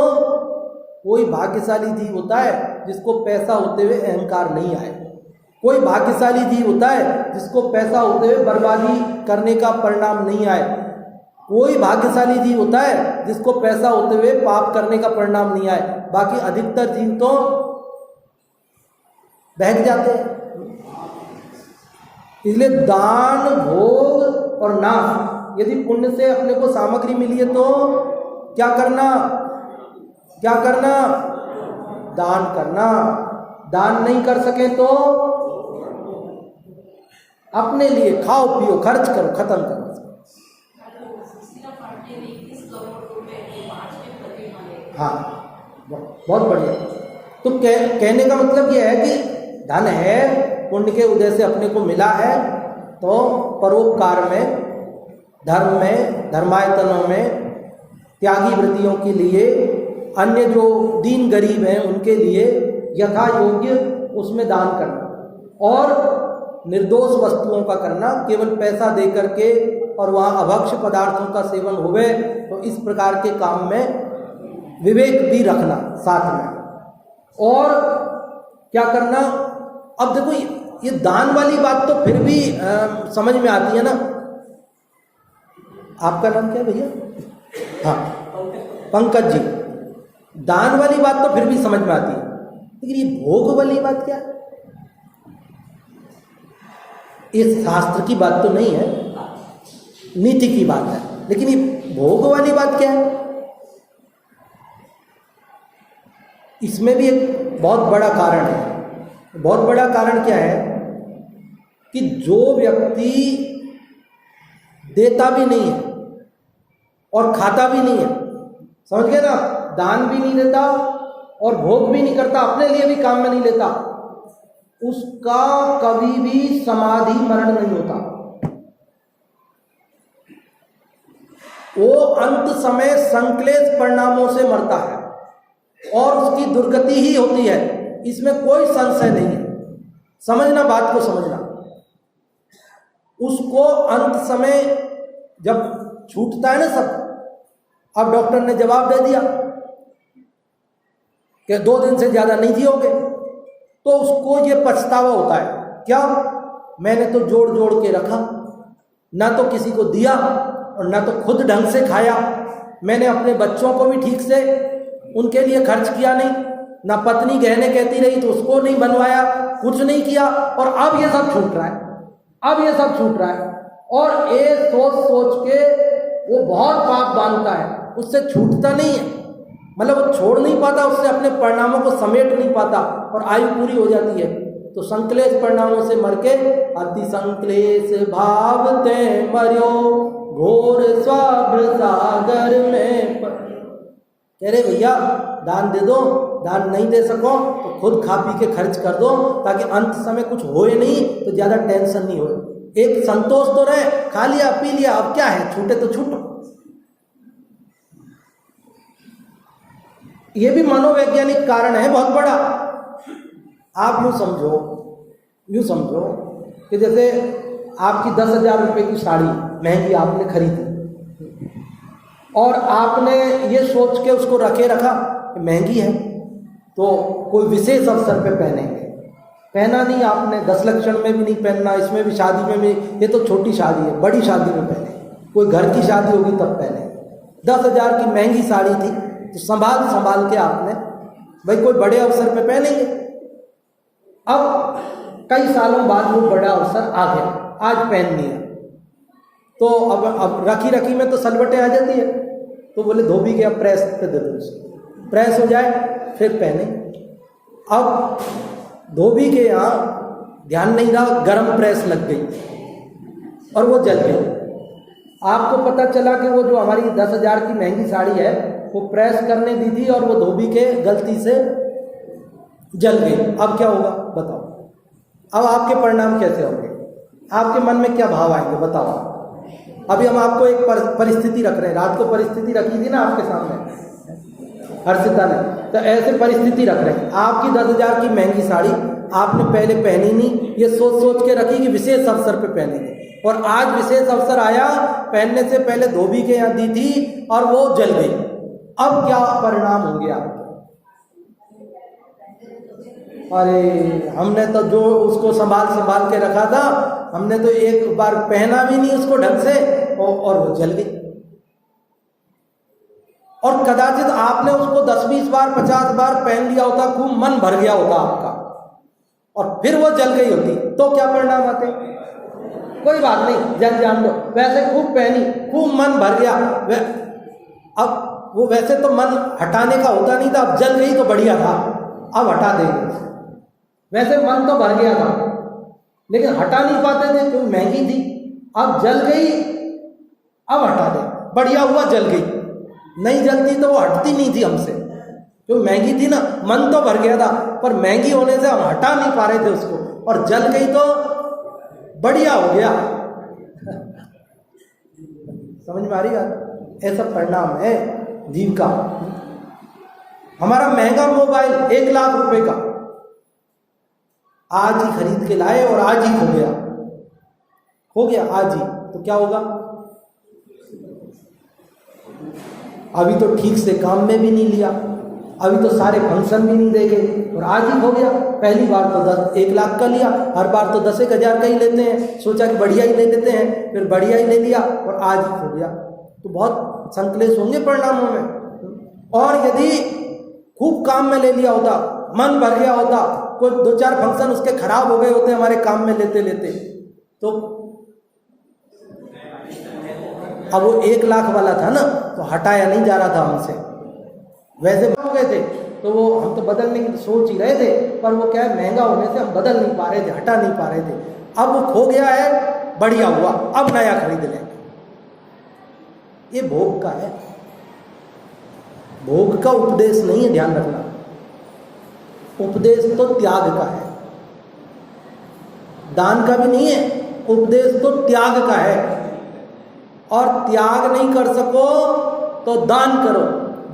कोई भाग्यशाली जीव होता है जिसको पैसा होते हुए अहंकार नहीं आए, कोई भाग्यशाली जीव होता है जिसको पैसा होते हुए बर्बादी करने का परिणाम नहीं आए, कोई भाग्यशाली जीव होता है जिसको पैसा होते हुए पाप करने का परिणाम नहीं आए। बाकी अधिकतर जीव तो बहक जाते हैं। इसलिए दान, भोग और नाश, यदि पुण्य से अपने को सामग्री मिली है तो क्या करना, क्या करना, दान करना। दान नहीं कर सके तो अपने लिए खाओ पियो, खर्च करो, खत्म करो। हाँ, बहुत बढ़िया। तो कहने का मतलब यह है कि धन है, पुण्य के उदय से अपने को मिला है, तो परोपकार में, धर्म में, धर्मायतनों में, त्यागी वृत्तियों के लिए, अन्य जो दीन गरीब हैं उनके लिए यथा योग्य उसमें दान करना, और निर्दोष वस्तुओं का करना, केवल पैसा दे करके और वहाँ अभक्ष्य पदार्थों का सेवन होवे, तो इस प्रकार के काम में विवेक भी रखना साथ में। और क्या करना, अब देखो ये दान वाली बात तो फिर भी समझ में आती है ना। आपका नाम क्या है भैया? हाँ, पंकज जी। दान वाली बात तो फिर भी समझ में आती है, लेकिन ये भोग वाली बात क्या है? ये शास्त्र की बात तो नहीं है, नीति की बात है, लेकिन ये भोग वाली बात क्या है? इसमें भी एक बहुत बड़ा कारण है। बहुत बड़ा कारण क्या है कि जो व्यक्ति देता भी नहीं है और खाता भी नहीं है, समझ गए ना, दान भी नहीं देता और भोग भी नहीं करता, अपने लिए भी काम में नहीं लेता, उसका कभी भी समाधि मरण नहीं होता। वो अंत समय संक्लेश परिणामों से मरता है और उसकी दुर्गति ही होती है, इसमें कोई संशय नहीं है। समझना, बात को समझना। उसको अंत समय जब छूटता है ना सब, अब डॉक्टर ने जवाब दे दिया कि 2 दिन से ज्यादा नहीं जियोगे, तो उसको ये पछतावा होता है, क्या मैंने तो जोड़ जोड़ के रखा, ना तो किसी को दिया और ना तो खुद ढंग से खाया, मैंने अपने बच्चों को भी ठीक से उनके लिए खर्च किया नहीं, ना पत्नी गहने कहती रही तो उसको नहीं बनवाया, कुछ नहीं किया, और अब ये सब छूट रहा है, अब ये सब छूट रहा है। और ये सोच सोच के वो बहुत पाप बांधता है, उससे छूटता नहीं है, मतलब वो छोड़ नहीं पाता, उससे अपने परिणामों को समेट नहीं पाता और आयु पूरी हो जाती है। तो संक्लेश परिणामों से मर के अति संक्लेश भावते मर्यो घोर स्वाब्र सागर में। कह रहे भैया दान दे दो, दान नहीं दे सको तो खुद खा पी के खर्च कर दो, ताकि अंत समय कुछ होए नहीं तो ज्यादा टेंशन नहीं होए, एक संतोष तो रहे, खा लिया पी लिया, अब क्या है, छूटे तो छूटो। ये भी मनोवैज्ञानिक कारण है बहुत बड़ा। आप यूं समझो कि जैसे आपकी 10,000 रुपए की साड़ी महंगी आपने खरीदी और आपने ये सोच के उसको रखा कि महंगी है तो कोई विशेष अवसर पे पहनेंगे, पहना नहीं आपने, 10 लक्षण में भी नहीं पहनना, इसमें भी शादी में भी, ये तो छोटी शादी है, बड़ी शादी में पहने, कोई घर की शादी होगी तब पहने। 10,000 की महंगी साड़ी थी तो संभाल के आपने, भाई कोई बड़े अवसर पे पहनेंगे। अब कई सालों बाद वो बड़ा अवसर आ गया, आज पहननी है, तो अब रखी में तो सलवटें आ जाती है, तो बोले धोबी के अब प्रेस पे दे दो, प्रेस हो जाए फिर पहने। अब धोबी के यहाँ ध्यान नहीं रहा, गरम प्रेस लग गई और वो जल गई। आपको पता चला कि वो जो हमारी 10,000 की महंगी साड़ी है वो प्रेस करने दी थी और वो धोबी के गलती से जल गई। अब क्या होगा बताओ? अब आपके परिणाम कैसे होंगे? आपके मन में क्या भाव आएंगे बताओ? अभी हम आपको एक परिस्थिति रख रहे हैं, रात को परिस्थिति रखी थी ना आपके सामने हर्षिता ने, तो ऐसे परिस्थिति रख रहे हैं। आपकी 10,000 की महंगी साड़ी आपने पहले पहनी नहीं, ये सोच के रखी कि विशेष अवसर पे पहनेंगे, और आज विशेष अवसर आया, पहनने से पहले धोबी के यहाँ दी थी और वो जल गई। अब क्या परिणाम होंगे आपके? अरे हमने तो जो उसको संभाल के रखा था, हमने तो एक बार पहना भी नहीं उसको ढंग से और वो जल गई। और कदाचित आपने उसको 10-20 बार 50 बार पहन लिया होता, खूब मन भर गया होता आपका, और फिर वो जल गई होती तो क्या परिणाम आते? कोई बात नहीं, जल जान दो, वैसे खूब पहनी, खूब मन भर गया, अब वो वैसे तो मन हटाने का होता नहीं था, अब जल गई तो बढ़िया था, अब हटा देंगे। वैसे मन तो भर गया था लेकिन हटा नहीं पाते थे क्योंकि महंगी थी, अब जल गई अब हटा दे, बढ़िया हुआ जल गई, नहीं जलती तो वो हटती नहीं थी हमसे, क्योंकि महंगी थी ना, मन तो भर गया था पर महंगी होने से हम हटा नहीं पा रहे थे उसको, और जल गई तो बढ़िया हो गया। समझ में आ रही बात? ऐसा परिणाम है जीव का। हमारा महंगा मोबाइल 1 लाख रुपए का आज ही खरीद के लाए और आज ही खो गया आज ही, तो क्या होगा? अभी तो ठीक से काम में भी नहीं लिया, अभी तो सारे फंक्शन भी नहीं देखे और आज ही खो गया। पहली बार तो 1 लाख का लिया, हर बार तो 10,000 का ही लेते हैं, सोचा कि बढ़िया ही ले लेते हैं, फिर बढ़िया ही ले लिया और आज ही खो गया, तो बहुत संकलेश होंगे परिणामों में। और यदि खूब काम में ले लिया होता, मन भर गया होता, कोई 2-4 फंक्शन उसके खराब हो गए होते हमारे काम में लेते लेते, तो अब वो 1 लाख वाला था ना, तो हटाया नहीं जा रहा था हमसे, वैसे हो गए थे तो वो हम तो बदलने की सोच ही रहे थे, पर वो क्या है, महंगा होने से हम बदल नहीं पा रहे थे, हटा नहीं पा रहे थे। अब वो खो गया है, बढ़िया हुआ, अब नया खरीद लेंगे। ये भोग का है, भोग का उपदेश नहीं है, ध्यान रखना। उपदेश तो त्याग का है, दान का भी नहीं है, उपदेश तो त्याग का है। और त्याग नहीं कर सको तो दान करो,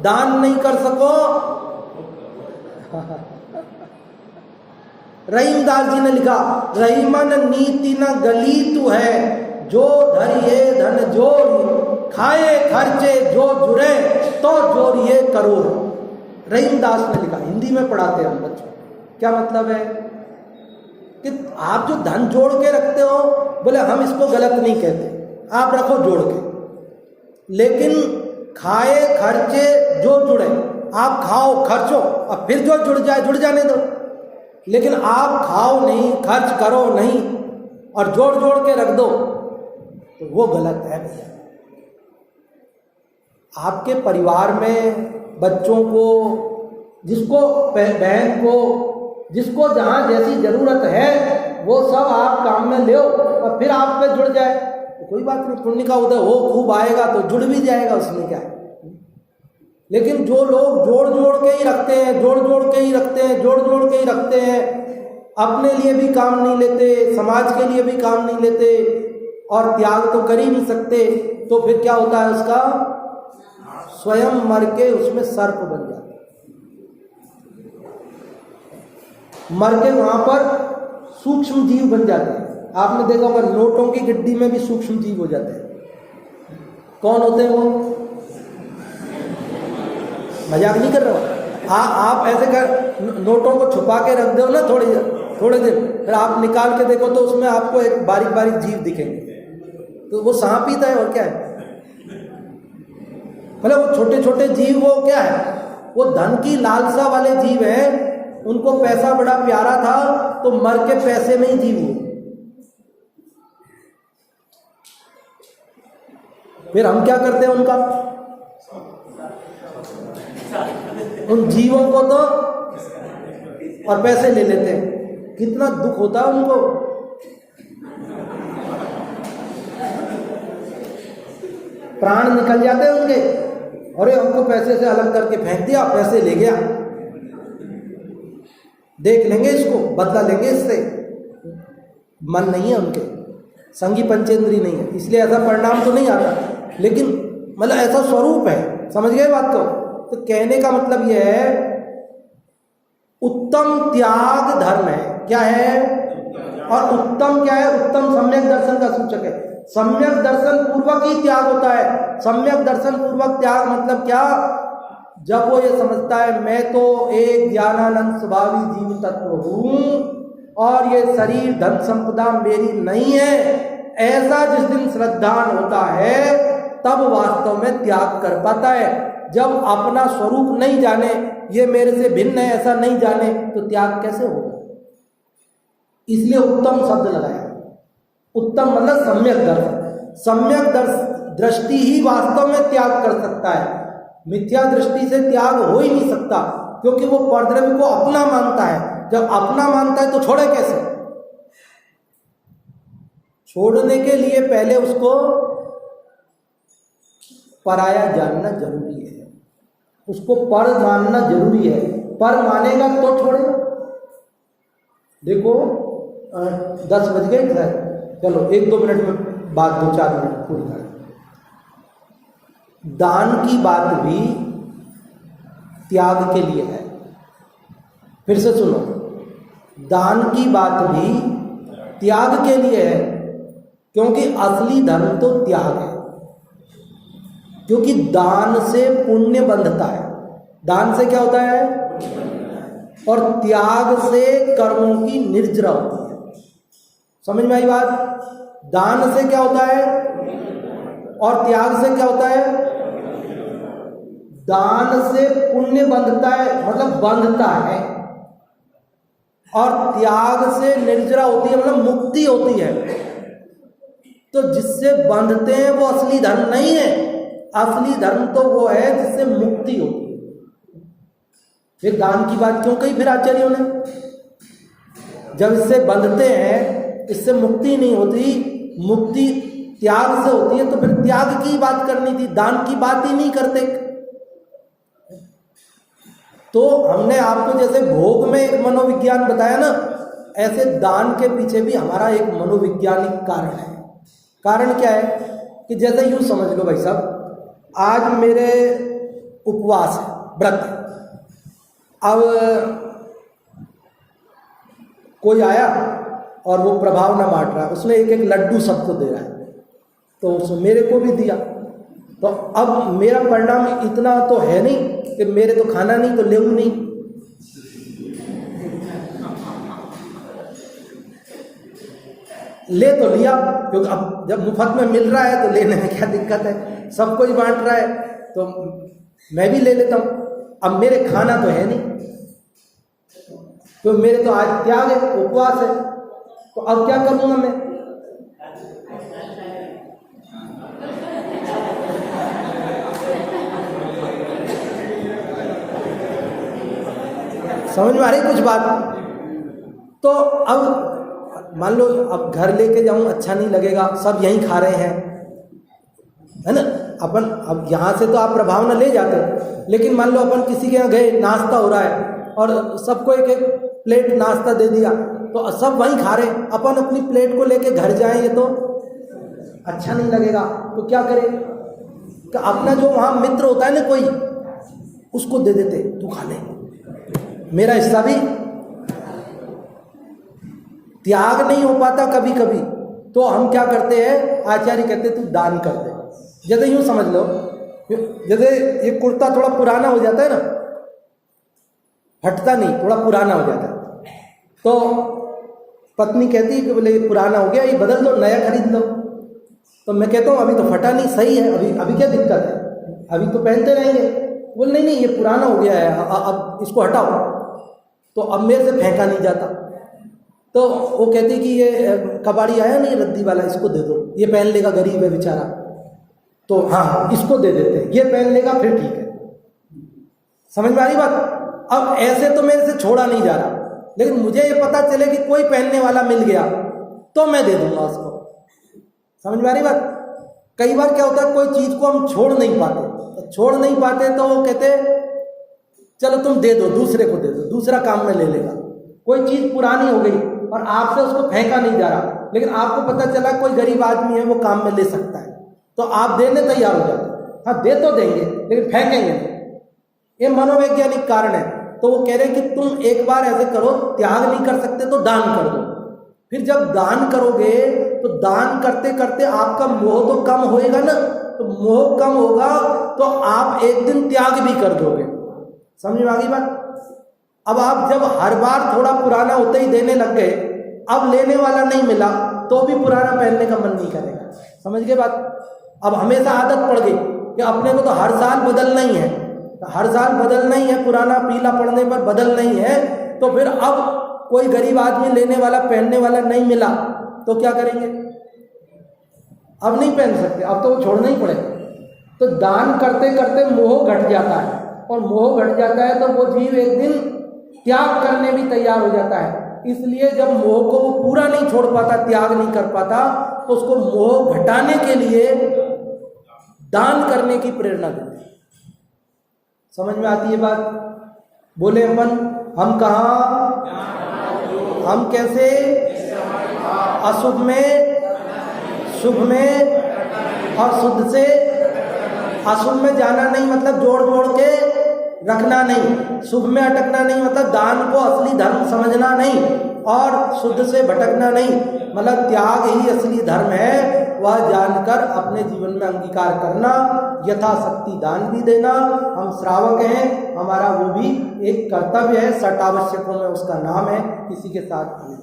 दान नहीं कर सको रहीमदास जी ने लिखा, रहीमन नीति न गली तू है, जो धरिए धन जोर, खाए खर्चे जो जुरे, तो जोरिए करोड़। रहीमदास ने लिखा, हिंदी में पढ़ाते हैं हम बच्चों। क्या मतलब है कि आप जो धन जोड़ के रखते हो, बोले हम इसको गलत नहीं कहते, आप रखो जोड़ के, लेकिन खाए खर्चे जो जुड़े, आप खाओ खर्चो और फिर जो जुड़ जाए जुड़ जाने दो, लेकिन आप खाओ नहीं, खर्च करो नहीं और जोड़ जोड़ के रख दो, तो वो गलत है भैया। आपके परिवार में बच्चों को, जिसको बहन को, जिसको जहां जैसी जरूरत है वो सब आप काम में लो और फिर आप पे जुड़ जाए तो कोई बात नहीं, पुण्य का उदय हो खूब आएगा तो जुड़ भी जाएगा, उसमें क्या है। लेकिन जो लोग जोड़ जोड़ के ही रखते हैं, जोड़ जोड़ के ही रखते हैं, जोड़ जोड़ के ही रखते हैं, अपने लिए भी काम नहीं लेते, समाज के लिए भी काम नहीं लेते और त्याग तो कर ही नहीं सकते, तो फिर क्या होता है, उसका स्वयं मर के उसमें सर्प बन जाता है, मर के वहां पर सूक्ष्म जीव बन जाते हैं। आपने देखा होगा नोटों की गिड्डी में भी सूक्ष्म जीव हो जाते हैं। कौन होते हैं वो? मजाक नहीं कर रहा हूं। आप ऐसे कर नोटों को छुपा के रख दो ना थोड़े दिन, फिर आप निकाल के देखो तो उसमें आपको एक बारीक बारीक जीव दिखेंगे, तो वो सांप ही था और क्या है, मतलब वो छोटे छोटे जीव, वो क्या है, वो धन की लालसा वाले जीव हैं। उनको पैसा बड़ा प्यारा था तो मर के पैसे में ही जीव हुए। फिर हम क्या करते हैं, उनका, उन जीवों को तो और पैसे ले लेते हैं। कितना दुख होता है उनको। प्राण निकल जाते हैं उनके, अरे हमको पैसे से अलग करके फेंक दिया, पैसे ले गया, देख लेंगे इसको, बदला लेंगे इससे। मन नहीं है उनके, संगी पंचेंद्री नहीं है, इसलिए ऐसा परिणाम तो नहीं आता, लेकिन मतलब ऐसा स्वरूप है। समझ गए बात को? तो कहने का मतलब यह है, उत्तम त्याग धर्म है। क्या है? और उत्तम क्या है? उत्तम सम्यक दर्शन का सूचक है। सम्यक दर्शन पूर्वक ही त्याग होता है। सम्यक दर्शन पूर्वक त्याग मतलब क्या? जब वो ये समझता है मैं तो एक ज्ञानानंद स्वभावी जीव तत्व हूं और ये शरीर धन संपदा मेरी नहीं है, ऐसा जिस दिन श्रद्धान होता है तब वास्तव में त्याग कर पाता है। जब अपना स्वरूप नहीं जाने, ये मेरे से भिन्न है ऐसा नहीं जाने, तो त्याग कैसे होगा? इसलिए उत्तम शब्द लगाया। उत्तम मतलब सम्यक दर्शन। सम्यक दृष्टि ही वास्तव में त्याग कर सकता है। मिथ्या दृष्टि से त्याग हो ही नहीं सकता, क्योंकि वो परद्रव्य को अपना मानता है। जब अपना मानता है तो छोड़े कैसे? छोड़ने के लिए पहले उसको पराया जानना जरूरी है, उसको पर मानना जरूरी है। पर मानेगा तो छोड़ेगा। देखो 10 बज गए थे, चलो 1-2 मिनट में बात, 2-4 मिनट पूरी करें। दान की बात भी त्याग के लिए है। फिर से सुनो, दान की बात भी त्याग के लिए है, क्योंकि असली धर्म तो त्याग है। क्योंकि दान से पुण्य बंधता है। दान से क्या होता है? और त्याग से कर्मों की निर्जरा होती है। समझ में आई बात? दान से क्या होता है और त्याग से क्या होता है? दान से पुण्य बंधता है, मतलब बंधता है, और त्याग से निर्जरा होती है, मतलब मुक्ति होती है। तो जिससे बंधते हैं वो असली धर्म नहीं है। असली धर्म तो वो है जिससे मुक्ति होती है। फिर दान की बात क्यों कही फिर आचार्यों ने? जब इससे बंधते हैं, इससे मुक्ति नहीं होती, मुक्ति त्याग से होती है, तो फिर त्याग की बात करनी थी, दान की बात ही नहीं करते। तो हमने आपको जैसे भोग में एक मनोविज्ञान बताया ना, ऐसे दान के पीछे भी हमारा एक मनोवैज्ञानिक कारण है। कारण क्या है कि जैसे यूं समझ लो भाई साहब, आज मेरे उपवास है, व्रत है। अब कोई आया और वो प्रभाव ना बांट रहा है, उसने एक लड्डू सबको दे रहा है, तो उसने मेरे को भी दिया। तो अब मेरा परिणाम इतना तो है नहीं कि मेरे तो खाना नहीं तो लेऊ नहीं। ले तो लिया, क्योंकि अब जब मुफ्त में मिल रहा है तो लेने में क्या दिक्कत है, सबको ही बांट रहा है तो मैं भी ले लेता हूं। अब मेरे खाना तो है नहीं, तो मेरे तो आज त्याग है, उपवास है, तो अब क्या करूंगा मैं? समझ में आ रही कुछ बात? तो अब मान लो अब घर लेके जाऊं, अच्छा नहीं लगेगा, सब यहीं खा रहे हैं, है ना? अपन अब यहाँ से तो आप प्रभाव न ले जाते, लेकिन मान लो अपन किसी के यहाँ गए, नाश्ता हो रहा है और सबको एक एक प्लेट नाश्ता दे दिया, तो सब वहीं खा रहे हैं, अपन अपनी प्लेट को लेके घर जाएंगे तो अच्छा नहीं लगेगा। तो क्या करें कि अपना जो वहाँ मित्र होता है ना कोई, उसको दे देते, तू खा ले, मेरा हिस्सा भी। त्याग नहीं हो पाता कभी कभी, तो हम क्या करते हैं, आचार्य कहते तू दान कर दे। जैसे यूं समझ लो, जैसे ये कुर्ता थोड़ा पुराना हो जाता है ना, हटता नहीं, थोड़ा पुराना हो जाता है, तो पत्नी कहती है कि बोले ये पुराना हो गया, ये बदल दो, नया खरीद लो। तो मैं कहता हूँ अभी तो फटा नहीं, सही है, अभी क्या दिक्कत है, अभी तो पहनते रहेंगे। बोल नहीं नहीं, ये पुराना हो गया है, अब इसको हटाओ। तो अब मेरे से फेंका नहीं जाता। तो वो कहती कि ये कबाड़ी आया नहीं रद्दी वाला, इसको दे दो, ये पहन लेगा, गरीब है बेचारा, तो हाँ इसको दे देते हैं, ये पहन लेगा फिर ठीक है। समझ में आ रही बात? अब ऐसे तो मेरे से छोड़ा नहीं जा रहा, लेकिन मुझे ये पता चले कि कोई पहनने वाला मिल गया तो मैं दे दूंगा उसको। समझ में आ रही बात? कई बार क्या होता है, कोई चीज को हम छोड़ नहीं पाते, तो वो कहते चलो तुम दे दो, दूसरे को दे दो, दूसरा काम में ले लेगा। कोई चीज पुरानी हो गई और आपसे उसको फेंका नहीं जा रहा, लेकिन आपको पता चला कोई गरीब आदमी है वो काम में ले सकता है, तो आप देने तैयार हो जाते। हाँ दे तो देंगे, लेकिन फेंकेंगे नहीं। ये मनोवैज्ञानिक कारण है। तो वो कह रहे हैं कि तुम एक बार ऐसे करो, त्याग नहीं कर सकते तो दान कर दो। फिर जब दान करोगे तो दान करते करते आपका मोह तो कम होएगा ना, तो मोह कम होगा तो आप एक दिन त्याग भी कर दोगे। समझ में आ गई बात? अब आप जब हर बार थोड़ा पुराना होते ही देने लग गए, अब लेने वाला नहीं मिला तो भी पुराना पहनने का मन नहीं करेगा। समझ गए बात? अब हमेशा आदत पड़ गई कि अपने को तो हर साल बदलना ही है, तो हर साल बदलना ही है, पुराना पीला पड़ने पर बदलना ही है, तो फिर अब कोई गरीब आदमी लेने वाला पहनने वाला नहीं मिला तो क्या करेंगे? अब नहीं पहन सकते, अब तो वो छोड़ना ही पड़ेगा। तो दान करते करते मोह घट जाता है, और मोह घट जाता है तो वो जीव एक दिन त्याग करने भी तैयार हो जाता है। इसलिए जब मोह को वो पूरा नहीं छोड़ पाता, त्याग नहीं कर पाता, तो उसको मोह घटाने के लिए दान करने की प्रेरणा देते हैं। समझ में आती है बात? बोले अपन, हम कहाँ, हम कैसे अशुभ में शुभ में और शुद्ध से अशुभ में जाना नहीं, मतलब जोड़ जोड़ के रखना नहीं, शुभ में अटकना नहीं, मतलब दान को असली धर्म समझना नहीं, और शुद्ध से भटकना नहीं, मतलब त्याग ही असली धर्म है। वह जानकर अपने जीवन में अंगीकार करना, यथाशक्ति दान भी देना। हम श्रावक हैं, हमारा वो भी एक कर्तव्य है, 60 आवश्यकों में उसका नाम है, किसी के साथ नहीं।